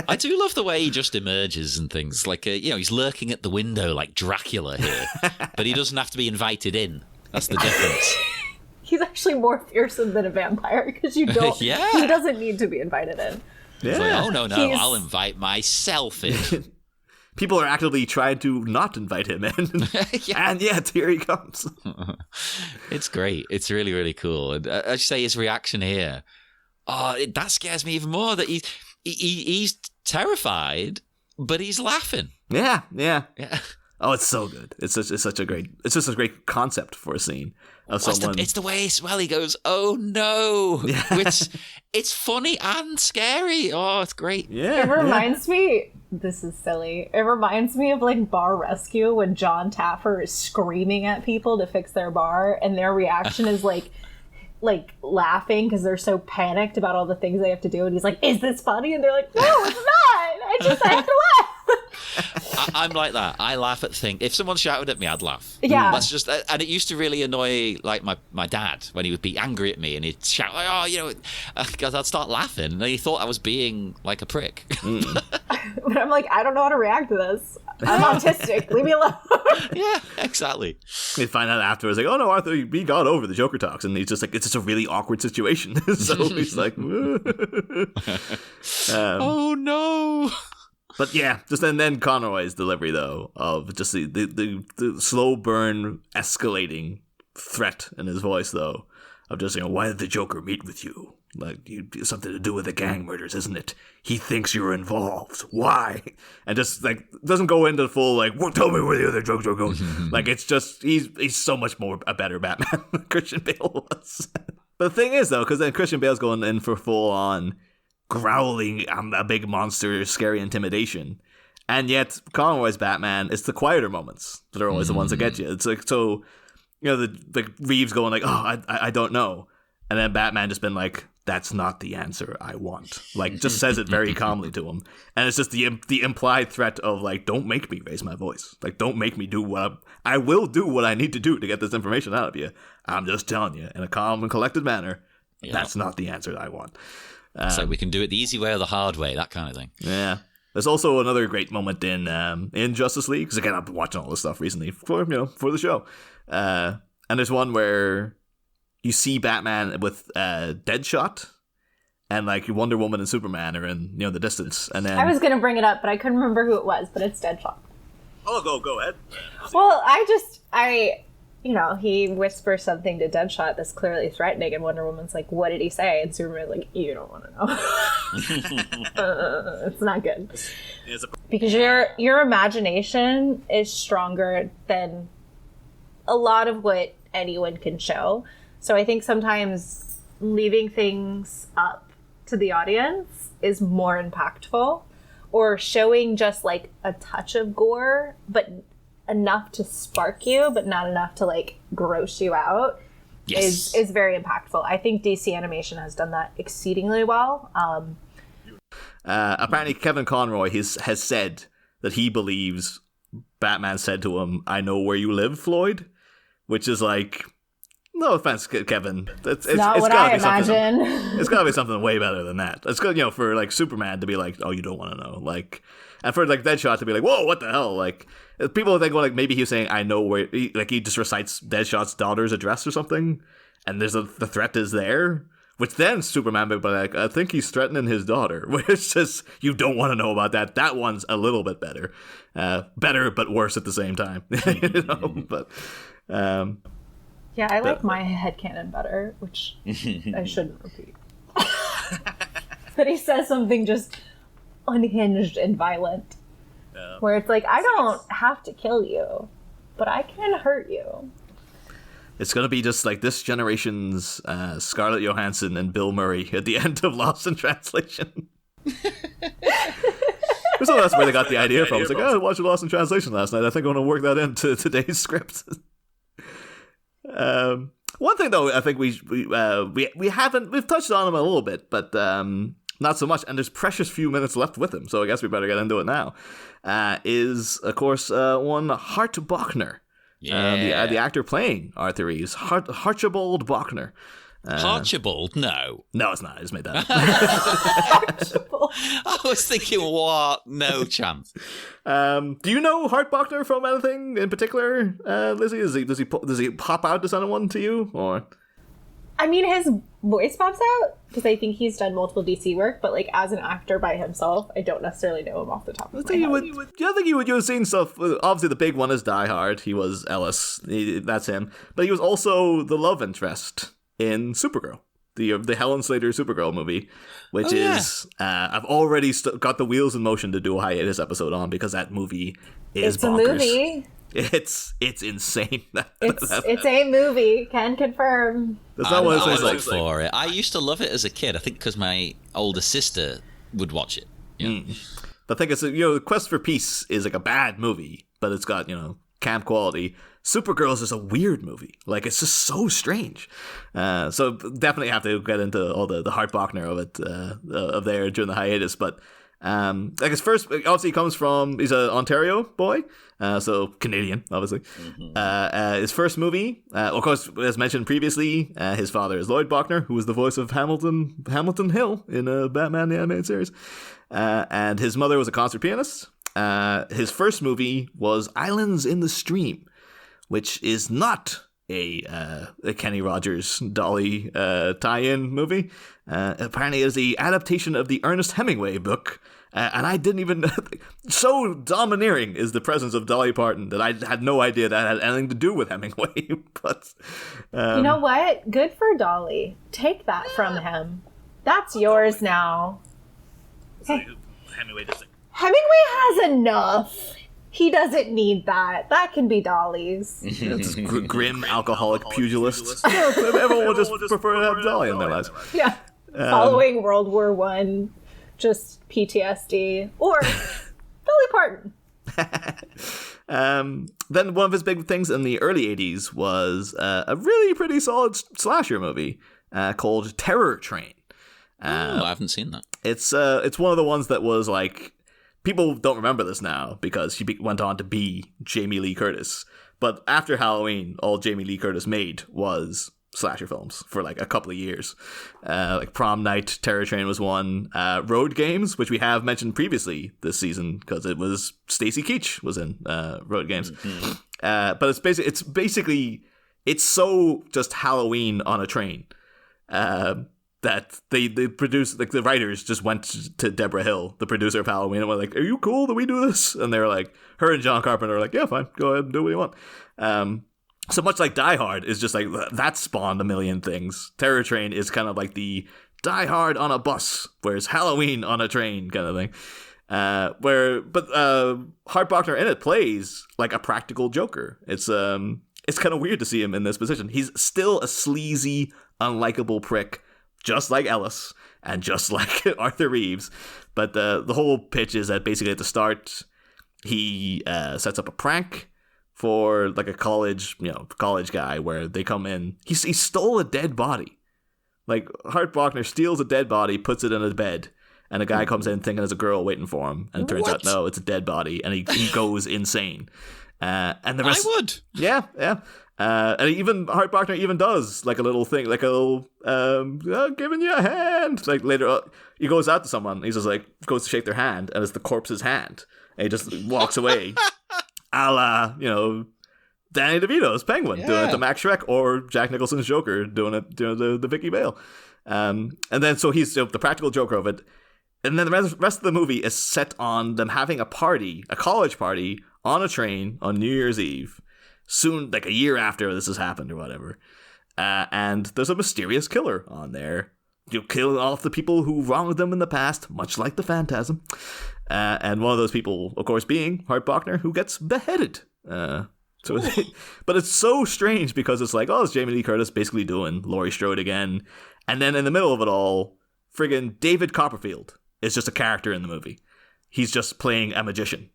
Speaker 2: I do love the way he just emerges and things. Like, you know, he's lurking at the window like Dracula here, but he doesn't have to be invited in. That's the difference.
Speaker 4: He's actually more fearsome than a vampire, because you don't. He doesn't need to be invited in.
Speaker 2: Yeah. Like, oh no, I'll invite myself in.
Speaker 3: People are actively trying to not invite him in, and yet here he comes.
Speaker 2: It's great. It's really, really cool. And I should say his reaction here. That scares me even more. That he's terrified, but he's laughing.
Speaker 3: Yeah. Oh, it's so good. It's just a great concept for a scene of someone.
Speaker 2: It's the way he goes, oh no, which it's funny and scary. Oh, it's great.
Speaker 3: Yeah,
Speaker 4: it reminds me. This is silly. It reminds me of like Bar Rescue when John Taffer is screaming at people to fix their bar, and their reaction is like laughing because they're so panicked about all the things they have to do, and he's like, "Is this funny?" And they're like, "No, it's not. I have to laugh."
Speaker 2: I'm like that. I laugh at things. If someone shouted at me, I'd laugh.
Speaker 4: Yeah.
Speaker 2: That's just, and it used to really annoy like my dad when he would be angry at me and he'd shout, like, "Oh, you know," because I'd start laughing and he thought I was being like a prick.
Speaker 4: But I'm like, I don't know how to react to this. I'm autistic. Leave me alone.
Speaker 2: Yeah, exactly.
Speaker 3: They find out afterwards, like, oh no, Arthur, we got over the Joker talks, and he's just like, it's just a really awkward situation. So he's like,
Speaker 2: oh no.
Speaker 3: But yeah, just and then Conroy's delivery though of just the slow burn escalating threat in his voice though of just, you know, why did the Joker meet with you? Like, something to do with the gang murders, isn't it? He thinks you're involved. Why? And just like doesn't go into full like, well, tell me where the other drugs are going. Like, it's just he's so much more a better Batman than Christian Bale was. The thing is though, because then Christian Bale's going in for full on growling, I'm a big monster, scary intimidation. And yet Conroy's Batman, it's the quieter moments that are always the ones that get you. It's like, so, you know, the Reeves going like, oh, I don't know. And then Batman just been like, that's not the answer I want. Like, just says it very calmly to him. And it's just the implied threat of like, don't make me raise my voice. Like, don't make me do I will do what I need to do to get this information out of you. I'm just telling you in a calm and collected manner, that's not the answer I want.
Speaker 2: So we can do it the easy way or the hard way, that kind of thing.
Speaker 3: Yeah. There's also another great moment in Justice League, because again, I've been watching all this stuff recently for the show. And there's one where you see Batman with Deadshot, and like Wonder Woman and Superman are in, you know, the distance. And then
Speaker 4: I was gonna bring it up, but I couldn't remember who it was. But it's Deadshot.
Speaker 3: Oh, go ahead.
Speaker 4: Well, you know, he whispers something to Deadshot that's clearly threatening, and Wonder Woman's like, "What did he say?" And Superman's like, "You don't want to know." It's not good. Because your imagination is stronger than a lot of what anyone can show. So I think sometimes leaving things up to the audience is more impactful, or showing just like a touch of gore, but enough to spark you, but not enough to like gross you out.
Speaker 2: Yes.
Speaker 4: Is very impactful. I think DC Animation has done that exceedingly well.
Speaker 3: Apparently, Kevin Conroy has said that he believes Batman said to him, "I know where you live, Floyd," which is like, no offense, Kevin. It's
Speaker 4: not what I imagine.
Speaker 3: It's got to be something way better than that. It's good, for like Superman to be like, "Oh, you don't want to know," like, and for like Deadshot to be like, "Whoa, what the hell?" Like, people think, well, like maybe he was saying, "I know where," he just recites Deadshot's daughter's address or something, and the threat is there. Which then Superman would be like, I think he's threatening his daughter. Which is, you don't want to know about that. That one's a little bit better. Better, but worse at the same time. But,
Speaker 4: yeah, I like my headcanon better, which I shouldn't repeat. But he says something just unhinged and violent. Where it's like, I don't have to kill you, but I can hurt you.
Speaker 3: It's going to be just like this generation's Scarlett Johansson and Bill Murray at the end of Lost in Translation. So that's where they got the idea from. It's like, I watched Lost in Translation last night. I think I'm going to work that into today's script. One thing, though, I think we've touched on him a little bit, but not so much. And there's precious few minutes left with him, so I guess we better get into it now. Is, of course, one Hart Bochner.
Speaker 2: Yeah.
Speaker 3: The actor playing Arthur Reeves, Harchibald Bochner.
Speaker 2: Harchibald? No,
Speaker 3: it's not. I just made that up.
Speaker 2: I was thinking, what? No chance.
Speaker 3: Do you know Hart Bochner from anything in particular, Lizzie? Does he pop out as anyone to you, or?
Speaker 4: I mean, his voice pops out because I think he's done multiple DC work, but like as an actor by himself, I don't necessarily know him off the top of my head.
Speaker 3: I think you would have seen stuff. Obviously, the big one is Die Hard. He was Ellis. That's him. But he was also the love interest in Supergirl, the Helen Slater Supergirl movie, which is I've already got the wheels in motion to do a hiatus episode on because that movie is bonkers.
Speaker 4: A movie.
Speaker 3: It's insane.
Speaker 4: It's a movie. Can confirm.
Speaker 3: That's not what it's
Speaker 2: like for it. I used to love it as a kid. I think because my older sister would watch it. Yeah.
Speaker 3: The thing is, the Quest for Peace is like a bad movie, but it's got camp quality. Supergirl is a weird movie. Like, it's just so strange. So definitely have to get into all the Hart Bochner of it of there during the hiatus. But like his first, obviously, he comes from, he's an Ontario boy, so Canadian, obviously. His first movie, of course, as mentioned previously, his father is Lloyd Bochner, who was the voice of Hamilton Hill in Batman the Animated Series, and his mother was a concert pianist. His first movie was Islands in the Stream, which is not a Kenny Rogers Dolly tie-in movie. Apparently, it is the adaptation of the Ernest Hemingway book. And I didn't even... so domineering is the presence of Dolly Parton that I had no idea that had anything to do with Hemingway. But
Speaker 4: you know what? Good for Dolly. Take that from him. That's yours now.
Speaker 3: Hemingway
Speaker 4: has enough. He doesn't need that. That can be Dolly's.
Speaker 3: It's grim alcoholic pugilists. Everyone will just prefer to have Dolly in their lives.
Speaker 4: Yeah. Following World War I, just PTSD. Or Dolly Parton.
Speaker 3: Then one of his big things in the early 80s was a really pretty solid slasher movie called Terror Train.
Speaker 2: I haven't seen that.
Speaker 3: It's one of the ones that was like... People don't remember this now because she went on to be Jamie Lee Curtis. But after Halloween, all Jamie Lee Curtis made was slasher films for like a couple of years. Like Prom Night, Terror Train was one. Road Games, which we have mentioned previously this season because it was Stacy Keach was in Road Games. Mm-hmm. But it's basically so just Halloween on a train. That they produced, like the writers just went to Deborah Hill, the producer of Halloween, and were like, "Are you cool that we do this?" And they were like, her and John Carpenter are like, "Yeah, fine, go ahead and do what you want." So much like Die Hard is just like that spawned a million things. Terror Train is kind of like the Die Hard on a bus, whereas Halloween on a train kind of thing. Hart Bochner in it plays like a practical Joker. It's it's kind of weird to see him in this position. He's still a sleazy, unlikable prick, just like Ellis and just like Arthur Reeves. But the whole pitch is that basically at the start, he sets up a prank for like a college guy where they come in. He stole a dead body. Like Hart Bochner steals a dead body, puts it in a bed, and a guy comes in thinking there's a girl waiting for him, and it turns out no, it's a dead body, and he goes insane. And the rest,
Speaker 2: I would.
Speaker 3: Yeah. And even Hart Bochner even does like a little thing, like a little giving you a hand. Like later, he goes out to someone, he's just like goes to shake their hand, and it's the corpse's hand, and he just walks away, a la Danny DeVito's Penguin doing it to Max Schreck, or Jack Nicholson's Joker doing the Vicky Vale. And then so he's the practical Joker of it. And then the rest of the movie is set on them having a college party on a train on New Year's Eve, soon, like a year after this has happened or whatever. And there's a mysterious killer on there, killing off the people who wronged them in the past, much like the Phantasm. And one of those people, of course, being Hart Bochner, who gets beheaded. But it's so strange because it's like, it's Jamie Lee Curtis basically doing Laurie Strode again. And then in the middle of it all, friggin' David Copperfield is just a character in the movie. He's just playing a magician.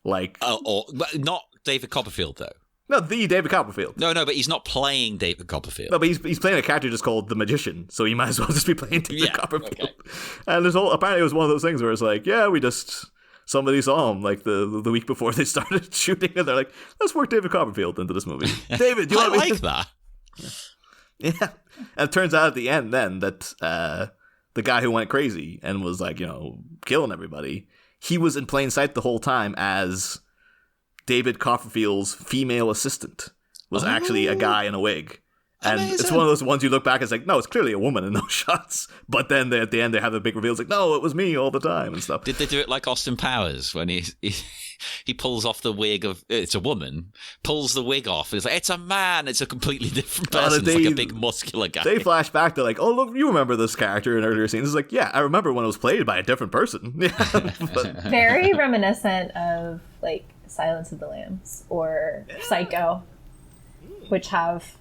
Speaker 3: Like,
Speaker 2: but not David Copperfield, though.
Speaker 3: No, the David Copperfield.
Speaker 2: No, but he's not playing David Copperfield.
Speaker 3: No, but he's playing a character just called the Magician, so he might as well just be playing David Copperfield. Okay. And apparently it was one of those things where it's like, somebody saw him like the week before they started shooting, and they're like, let's work David Copperfield into this movie. David, do you want
Speaker 2: I like that.
Speaker 3: Yeah. And it turns out at the end then that the guy who went crazy and was like, killing everybody, he was in plain sight the whole time as David Copperfield's female assistant was actually a guy in a wig. And
Speaker 2: Amazing.
Speaker 3: It's one of those ones you look back, it's like, no, it's clearly a woman in those shots. But then at the end, they have the big reveal. It's like, no, it was me all the time and stuff.
Speaker 2: Did they do it like Austin Powers when he pulls off the wig of, it's a woman, pulls the wig off. It's like, it's a man. It's a completely different person. It's like a big muscular guy.
Speaker 3: They flash back to like, oh, look, you remember this character in earlier scenes. It's like, yeah, I remember when it was played by a different person.
Speaker 4: Very reminiscent of like Silence of the Lambs or Psycho, which have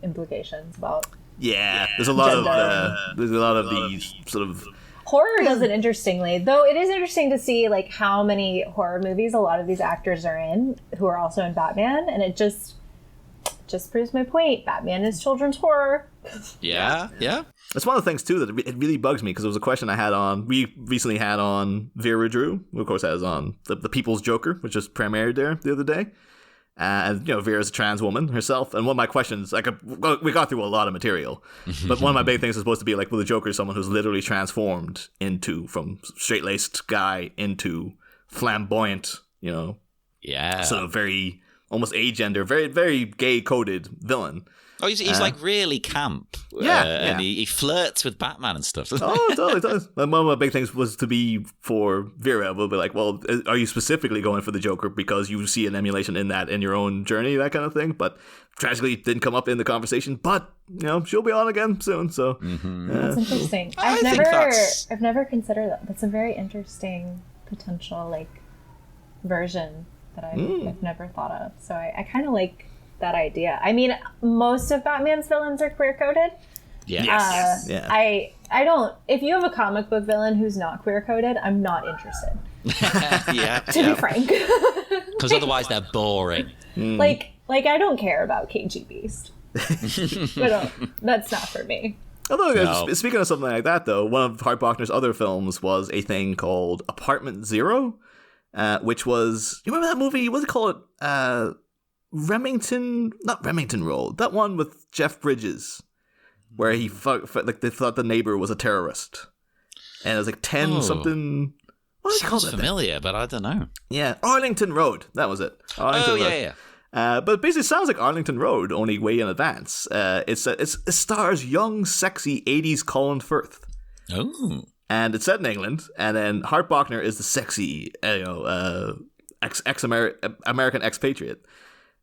Speaker 4: implications about
Speaker 3: there's a lot of these sort of
Speaker 4: horror does it interestingly, though. It is interesting to see like how many horror movies a lot of these actors are in who are also in Batman, and it just proves my point. Batman is children's horror.
Speaker 2: Yeah.
Speaker 3: That's one of the things too that it really bugs me, because it was a question we recently had on Vera Drew, who of course has on the People's Joker, which just premiered there the other day. And, Vera's a trans woman herself. And one of my questions, we got through a lot of material, but one of my big things is supposed to be like, well, the Joker is someone who's literally transformed from straight-laced guy into flamboyant, sort of very, almost agender, very, very gay-coded villain.
Speaker 2: Oh, he's like really camp. And he flirts with Batman and stuff.
Speaker 3: Oh, it does. And one of my big things was to be for Vera. We'll be like, well, are you specifically going for the Joker because you see an emulation in that in your own journey, that kind of thing? But tragically, it didn't come up in the conversation. But she'll be on again soon. So
Speaker 4: that's interesting. I've never considered that. That's a very interesting potential version that I've never thought of. So I kind of like that idea. I mean, most of Batman's villains are queer-coded.
Speaker 2: Yes.
Speaker 4: I don't... If you have a comic book villain who's not queer-coded, I'm not interested. To be frank.
Speaker 2: Because otherwise they're boring.
Speaker 4: Like, I don't care about KG Beast. That's not for me.
Speaker 3: Although, speaking of something like that, though, one of Hart Bochner's other films was a thing called Apartment Zero, which was... You remember that movie? What did they call it? Not Remington Road. That one with Jeff Bridges, where he they thought the neighbor was a terrorist, and it was like 10 something. What do they call it?
Speaker 2: Familiar, but I don't know.
Speaker 3: Yeah, Arlington Road. That was it. Arlington Road. But basically, it sounds like Arlington Road, only way in advance. It stars young, sexy 80s Colin Firth.
Speaker 2: Oh.
Speaker 3: And it's set in England, and then Hart Bochner is the sexy, American expatriate.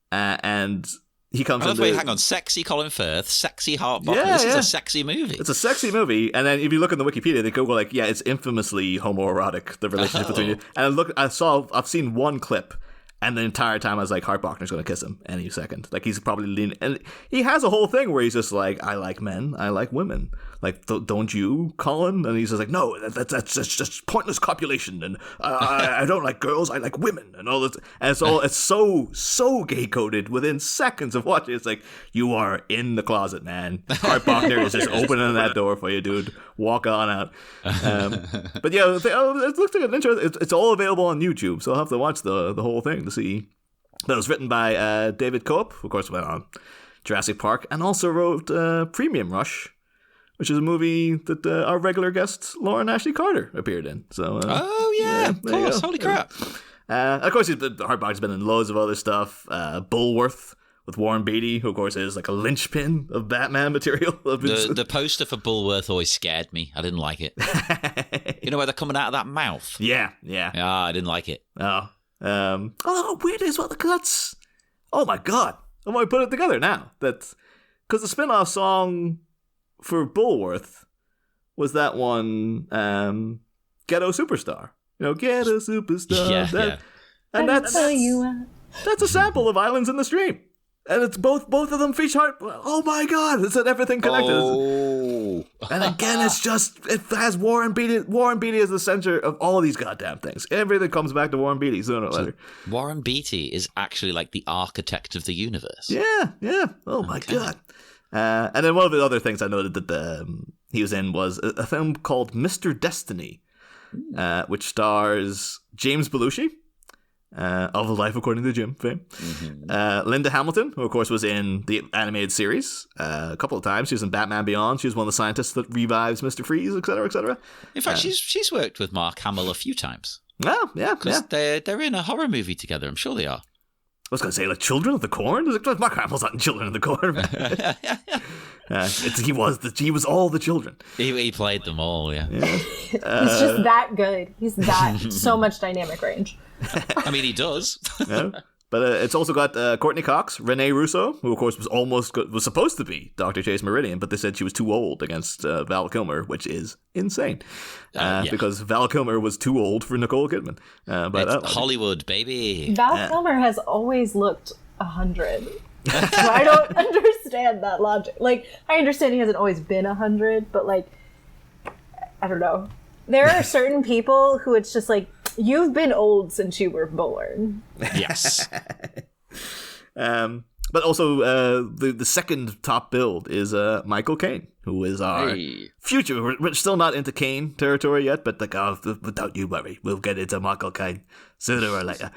Speaker 3: And he comes in.
Speaker 2: Hang on, sexy Colin Firth, sexy Hart Bochner. This is a sexy movie.
Speaker 3: It's a sexy movie, and then if you look in the Wikipedia, they go like, yeah, it's infamously homoerotic, the relationship between you. And I've seen one clip, And the entire time I was like, Hart Bochner's going to kiss him any second. Like, he's probably leaning. And he has a whole thing where he's just like, I like men, I like women. Like, don't you, Colin? And he's just like, no, that's just pointless copulation. And I don't like girls, I like women. And all this. And it's so gay-coded within seconds of watching. It's like, you are in the closet, man. Hart Bochner is just opening that door for you, dude. Walk on out. But yeah, it looks like an interesting. It's all available on YouTube, so I'll have to watch the whole thing to see. That was written by David Cope, who of course went on Jurassic Park, and also wrote Premium Rush, which is a movie that our regular guest Lauren Ashley Carter appeared in. So,
Speaker 2: of course, holy crap!
Speaker 3: Of course, Hart Bochner's been in loads of other stuff. Bulworth with Warren Beatty, who of course is like a linchpin of Batman material.
Speaker 2: The poster for Bulworth always scared me. I didn't like it. You know where they're coming out of that mouth?
Speaker 3: Yeah.
Speaker 2: I didn't like it.
Speaker 3: Oh, weird as well. That's, oh my god! I'm going to put it together now. That because the spin-off song for Bulworth was that one, Ghetto Superstar. Ghetto Superstar.
Speaker 2: Yeah.
Speaker 3: And that's a sample of Islands in the Stream. And it's both of them feature Hart. Oh my god, it's everything connected.
Speaker 2: Oh.
Speaker 3: And again, it has Warren Beatty. Warren Beatty is the center of all these goddamn things. Everything comes back to Warren Beatty sooner or later.
Speaker 2: Warren Beatty is actually like the architect of the universe.
Speaker 3: Yeah. Oh my god. And then one of the other things I noted that he was in was a film called Mr. Destiny, which stars James Belushi. Of Life According to Jim fame. Mm-hmm. Linda Hamilton, who of course was in the animated series a couple of times. She was in Batman Beyond. She was one of the scientists that revives Mr. Freeze, etc., etc.
Speaker 2: In fact, she's worked with Mark Hamill a few times.
Speaker 3: Oh, yeah.
Speaker 2: Because they're in a horror movie together. I'm sure they are.
Speaker 3: I was going to say, like, Children of the Corn? Mark Hamill's not in Children of the Corn. He was all the children.
Speaker 2: He played them all, yeah.
Speaker 4: He's just that good. He's that so much dynamic range.
Speaker 2: I mean, he does.
Speaker 3: Yeah. But it's also got Courtney Cox, Renee Russo, who of course was supposed to be Dr. Chase Meridian, but they said she was too old against Val Kilmer, which is insane. Because Val Kilmer was too old for Nicole Kidman.
Speaker 2: It's Hollywood, baby.
Speaker 4: Val Kilmer has always looked 100. So I don't understand that logic. Like, I understand he hasn't always been 100, but like, I don't know. There are certain people who it's just like, you've been old since you were born.
Speaker 2: Yes.
Speaker 3: But also, the second top build is Michael Caine, who is our future. We're still not into Caine territory yet, but like, don't you worry, we'll get into Michael Caine sooner or later.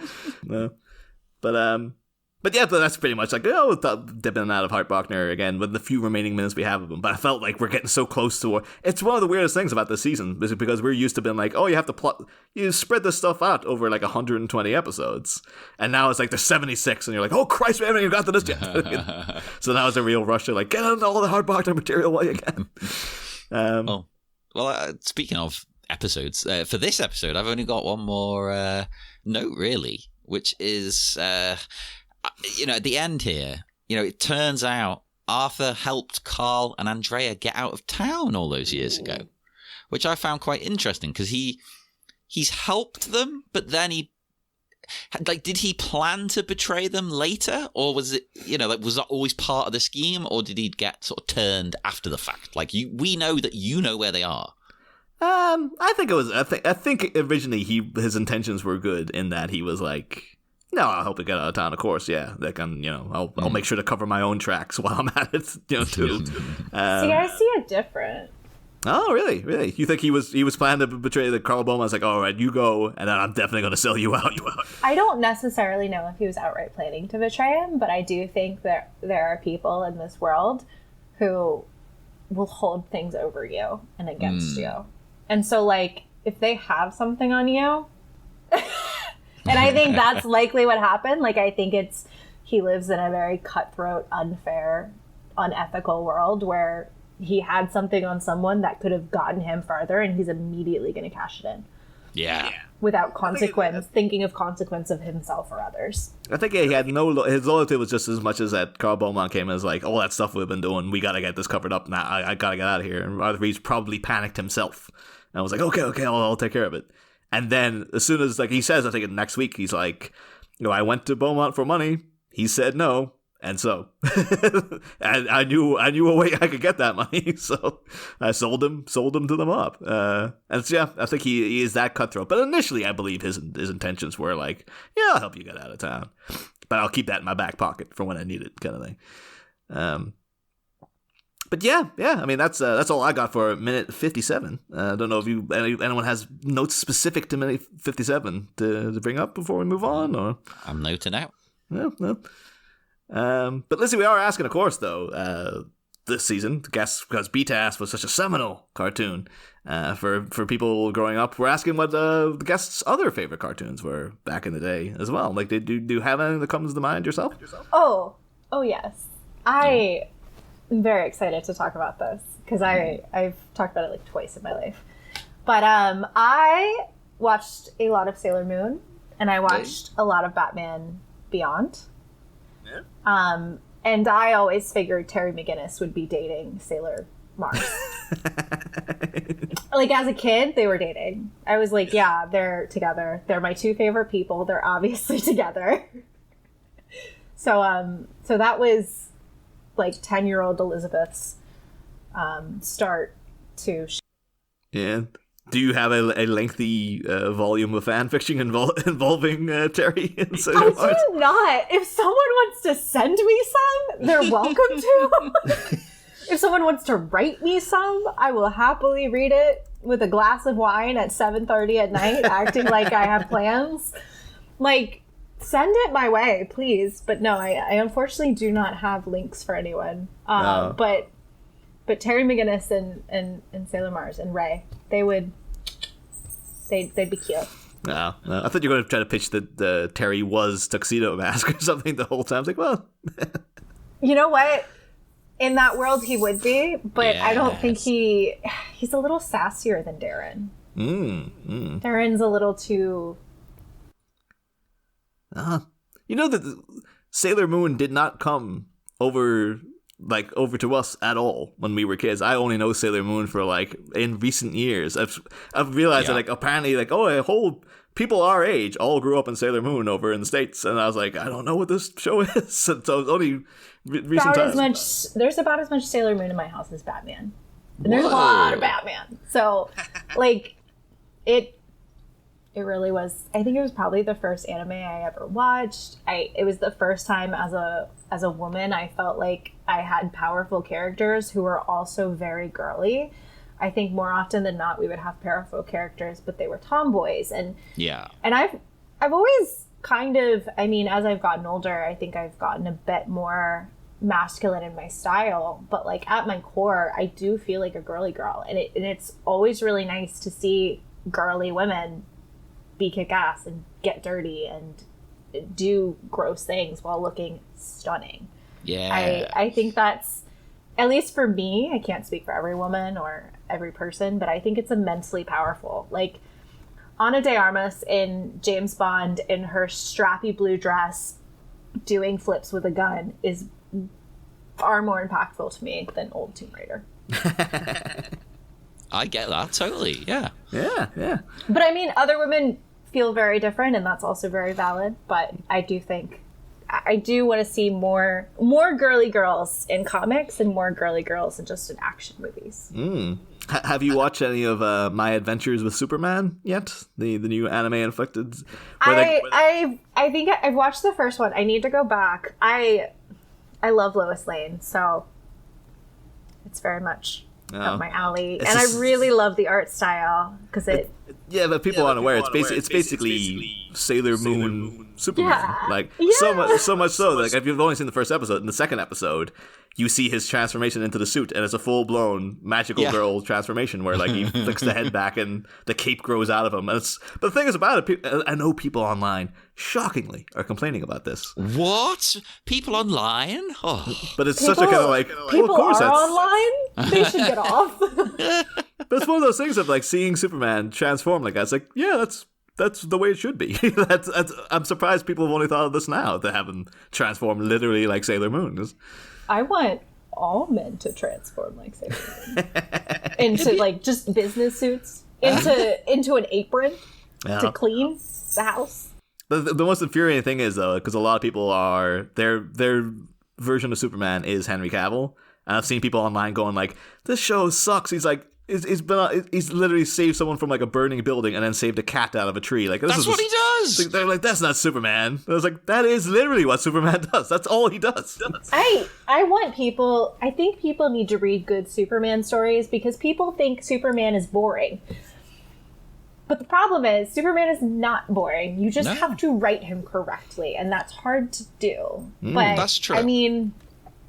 Speaker 3: But yeah, that's pretty much like, dipping out of Hart Bochner again with the few remaining minutes we have of him. But I felt like we're getting so close to it's one of the weirdest things about this season, because we're used to being like, you have to you spread this stuff out over like 120 episodes. And now it's like there's 76, and you're like, oh Christ, we haven't even got to this yet. So now it's a real rush to like, get on all the Hart Bochner material while you can.
Speaker 2: Speaking of episodes, for this episode, I've only got one more note, really, which is... at the end here, it turns out Arthur helped Carl and Andrea get out of town all those years ago, which I found quite interesting because he's helped them, but then did he plan to betray them later, or was it, was that always part of the scheme, or did he get sort of turned after the fact? Like, we know that you know where they are.
Speaker 3: I think it was. I think originally his intentions were good in that he was like, no, I'll help you get out of town, of course, yeah. They can, I'll make sure to cover my own tracks while I'm at it, too.
Speaker 4: See, I see it different.
Speaker 3: Oh, really? Really? You think he was planning to betray the Carl Bowman? I was like, all right, you go, and then I'm definitely going to sell you out.
Speaker 4: I don't necessarily know if he was outright planning to betray him, but I do think that there are people in this world who will hold things over you and against you. And so, like, if they have something on you... And I think that's likely what happened. Like, I think he lives in a very cutthroat, unfair, unethical world where he had something on someone that could have gotten him farther, and he's immediately going to cash it in.
Speaker 2: Yeah.
Speaker 4: Without consequence, thinking of consequence of himself or others.
Speaker 3: I think he had his loyalty was just as much as that Carl Beaumont came as like, all that stuff we've been doing, we got to get this covered up now. I got to get out of here. And Arthur Reeves probably panicked himself. And I was like, okay, I'll take care of it. And then as soon as, like he says, I think next week, he's like, I went to Beaumont for money. He said no. And so, and I knew a way I could get that money, so I sold him to the mob. And so, yeah, I think he is that cutthroat. But initially, I believe his intentions were like, yeah, I'll help you get out of town, but I'll keep that in my back pocket for when I need it, kind of thing. But yeah, I mean that's all I got for minute 57. I don't know if anyone has notes specific to minute 57 to bring up before we move on, or
Speaker 2: I'm noting out.
Speaker 3: No. But Lizzy, we are asking, of course, though, this season, because BTAS was such a seminal cartoon for people growing up. We're asking what the guests' other favorite cartoons were back in the day as well. Like, do you have anything that comes to mind yourself?
Speaker 4: Oh yes. I am very excited to talk about this because I've talked about it like twice in my life. But I watched a lot of Sailor Moon, and I watched a lot of Batman Beyond. And I always figured Terry McGinnis would be dating Sailor Mars. Like, as a kid, they were dating. I was like, yeah, they're together. They're my two favorite people. They're obviously together. So that was like 10-year-old Elizabeth's start to.
Speaker 3: Yeah. Do you have a lengthy volume of fan fiction involving Terry and Sailor Mars?
Speaker 4: I do not. If someone wants to send me some, they're welcome to. If someone wants to write me some, I will happily read it with a glass of wine at 7:30 at night, acting like I have plans. Like, send it my way, please. But no, I unfortunately do not have links for anyone.
Speaker 3: No.
Speaker 4: But Terry McGinnis and Sailor Mars and Ray, they'd be cute.
Speaker 3: No. I thought you were going to try to pitch that the Terry was Tuxedo Mask or something the whole time. I was like, well.
Speaker 4: You know what? In that world, he would be, but
Speaker 2: Yes.
Speaker 4: I don't think he's a little sassier than Darren. Darren's a little too...
Speaker 3: You know that Sailor Moon did not come over to us at all when we were kids. I only know Sailor Moon for in recent years. I've realized that apparently a whole people our age all grew up in Sailor Moon over in the States, and I was like, I don't know what this show is. So it's only recent times.
Speaker 4: There's about as much Sailor Moon in my house as Batman. And there's a lot of Batman. So it really was. I think it was probably the first anime I ever watched. It was the first time as a woman I felt like I had powerful characters who were also very girly. I think more often than not we would have powerful characters, but they were tomboys. And I've always kind of, I mean, as I've gotten older, I think I've gotten a bit more masculine in my style, but at my core, I do feel like a girly girl, and it's always really nice to see girly women be kick-ass and get dirty and do gross things while looking stunning.
Speaker 2: Yeah.
Speaker 4: I think that's, at least for me, I can't speak for every woman or every person, but I think it's immensely powerful. Like, Ana de Armas in James Bond in her strappy blue dress doing flips with a gun is far more impactful to me than old Tomb Raider.
Speaker 2: I get that, totally, yeah.
Speaker 3: Yeah.
Speaker 4: But I mean, other women feel very different, and that's also very valid. But I do think, I do want to see more girly girls in comics and more girly girls in just in action movies.
Speaker 3: Have you watched any of My Adventures with Superman yet? The new anime inflicted?
Speaker 4: I think I've watched the first one. I need to go back. I love Lois Lane, so it's very much up my alley. And I really love the art style because it.
Speaker 3: Yeah, but people aren't aware. It's basically Sailor Moon Superman.
Speaker 4: Yeah.
Speaker 3: So much so that if you've only seen the first episode, in the second episode, you see his transformation into the suit, and it's a full-blown magical girl transformation where he flicks the head back and the cape grows out of him. And but the thing is about it, I know people online shockingly are complaining about this.
Speaker 2: What? People online? Oh.
Speaker 3: But it's such a kind of
Speaker 4: people
Speaker 3: of course
Speaker 4: are online. They should get off.
Speaker 3: But it's one of those things of seeing Superman transform like that. It's yeah, that's the way it should be. I'm surprised people have only thought of this now, to have him transform literally like Sailor Moon.
Speaker 4: I want all men to transform like Sailor Moon into just business suits, into an apron to clean the house.
Speaker 3: The most infuriating thing is, though, because a lot of people are their version of Superman is Henry Cavill, and I've seen people online going like, "This show sucks." He's like, he's literally saved someone from like a burning building and then saved a cat out of a tree. Like
Speaker 2: that's what he does.
Speaker 3: They're like, that's not Superman. I was like, that is literally what Superman does. That's all he does.
Speaker 4: I think people need to read good Superman stories because people think Superman is boring. But the problem is, Superman is not boring. You just have to write him correctly, and that's hard to do. But
Speaker 2: that's true.
Speaker 4: I mean,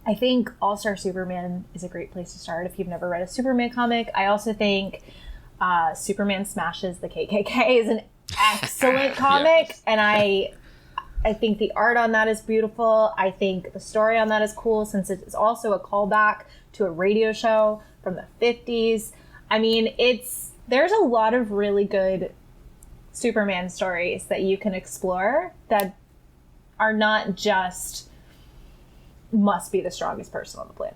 Speaker 4: I think All-Star Superman is a great place to start if you've never read a Superman comic. I also think Superman Smashes the KKK is an excellent comic, and I think the art on that is beautiful. I think the story on that is cool since it's also a callback to a radio show from the 50s. I mean, there's a lot of really good Superman stories that you can explore that are not just must be the strongest person on the planet.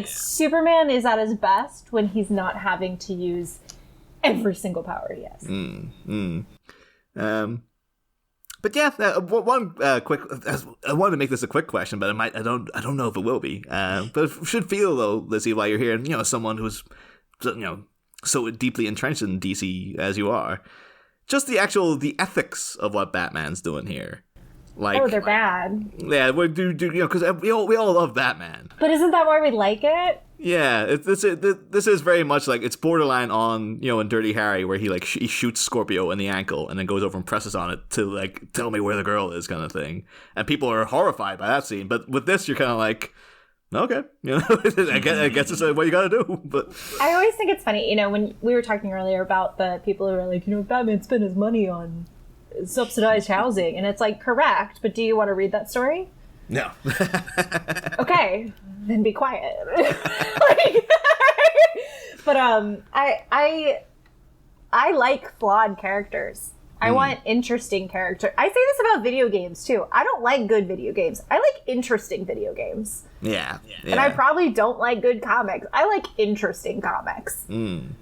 Speaker 4: Superman is at his best when he's not having to use every single power he has.
Speaker 3: But yeah, one quick. I wanted to make this a quick question, but I don't know if it will be. But it should feel though, Lizzy, while you're here, someone who's so deeply entrenched in DC as you are, just the ethics of what Batman's doing here. Like,
Speaker 4: they're bad.
Speaker 3: Yeah, because we all love Batman.
Speaker 4: But isn't that why we like it?
Speaker 3: Yeah, this is very much like it's borderline on in Dirty Harry where he he shoots Scorpio in the ankle and then goes over and presses on it to like tell me where the girl is kind of thing, and people are horrified by that scene. But with this, you're kind of like, okay, I guess it's what you got to do. But
Speaker 4: I always think it's funny, when we were talking earlier about the people who are like, Batman spent his money on subsidized housing, and it's like, correct, but do you want to read that story?
Speaker 3: No.
Speaker 4: Okay, then be quiet. But I like flawed characters. I want interesting characters. I say this about video games too. I don't like good video games. I like interesting video games.
Speaker 3: Yeah.
Speaker 4: And I probably don't like good comics. I like interesting comics.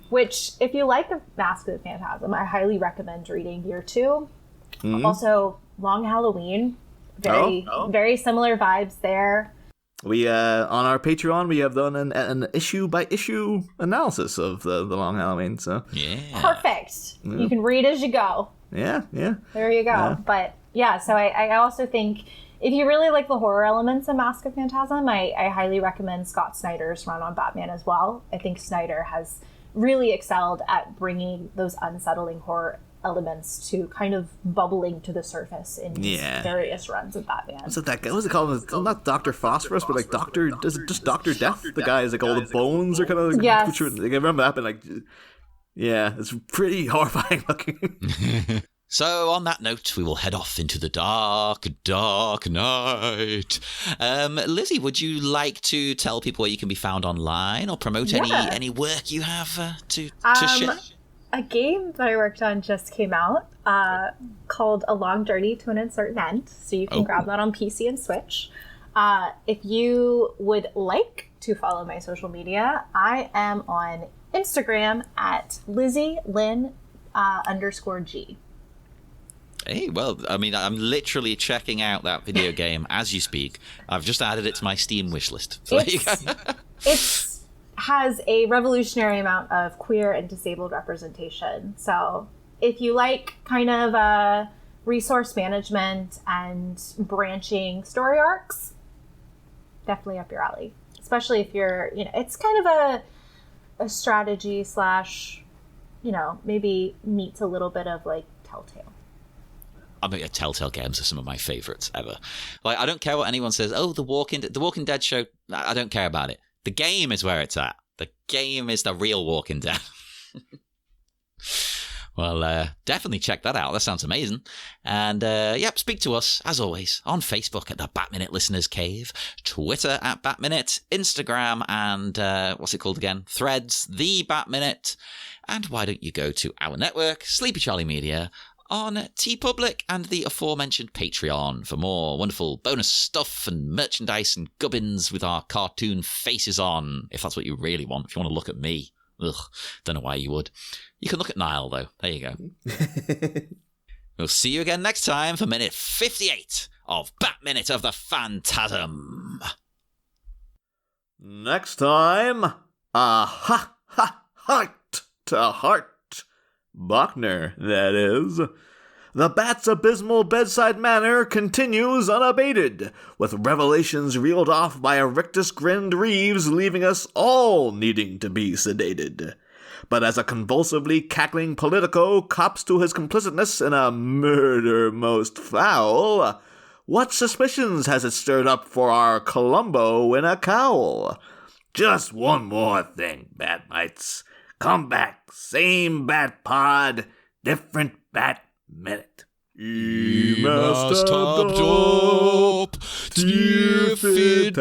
Speaker 4: Which, if you like The Mask of the Phantasm, I highly recommend reading Year 2. Also, Long Halloween. Very similar vibes there.
Speaker 3: We on our Patreon we have done an issue by issue analysis of the Long Halloween. So
Speaker 2: yeah,
Speaker 4: perfect. Yeah. You can read as you go.
Speaker 3: Yeah.
Speaker 4: There you go. But yeah, so I also think if you really like the horror elements of Mask of Phantasm, I highly recommend Scott Snyder's run on Batman as well. I think Snyder has really excelled at bringing those unsettling horror elements to kind of bubbling to the surface in various runs of Batman.
Speaker 3: What's it that guy? What's it called? Not Dr. Phosphorus, but like Dr. Dr. Death? The guy is like all the bones are kind of like...
Speaker 4: Yes.
Speaker 3: I remember that, but like... Yeah, it's pretty horrifying looking.
Speaker 2: So on that note, we will head off into the dark, dark night. Lizzy, would you like to tell people where you can be found online or promote any work you have to share?
Speaker 4: A game that I worked on just came out called A Long Journey to an Uncertain End. So you can grab that on PC and Switch. If you would like to follow my social media, I am on Instagram at LizzyLynn _G.
Speaker 2: Hey, well, I mean, I'm literally checking out that video game as you speak. I've just added it to my Steam wishlist. So there you go.
Speaker 4: It's has a revolutionary amount of queer and disabled representation. So if you like kind of resource management and branching story arcs, definitely up your alley. Especially if you're, it's kind of a strategy / maybe meets a little bit of like Telltale.
Speaker 2: I mean, Telltale games are some of my favorites ever. Like, I don't care what anyone says. Oh, the Walking Dead show. I don't care about it. The game is where it's at. The game is the real Walking Dead. Well, definitely check that out. That sounds amazing. And, speak to us, as always, on Facebook at the Bat-Minute Listeners Cave, Twitter at Bat-Minute, Instagram and, what's it called again? Threads, The Bat-Minute. And why don't you go to our network, Sleepy Charlie Media, on TeePublic and the aforementioned Patreon for more wonderful bonus stuff and merchandise and gubbins with our cartoon faces on, if that's what you really want. If you want to look at me. Ugh, don't know why you would. You can look at Niall, though. There you go. We'll see you again next time for minute 58 of Bat Minute of the Phantasm.
Speaker 3: Next time, heart to heart. Bochner, that is. The Bat's abysmal bedside manner continues unabated, with revelations reeled off by a rictus-grinned Reeves leaving us all needing to be sedated. But as a convulsively cackling Politico cops to his complicitness in a murder most foul, what suspicions has it stirred up for our Columbo in a cowl? Just one more thing, Batmites. Come back, same Bat Pod, different Bat Minute.
Speaker 2: I must have dropped, stiff it,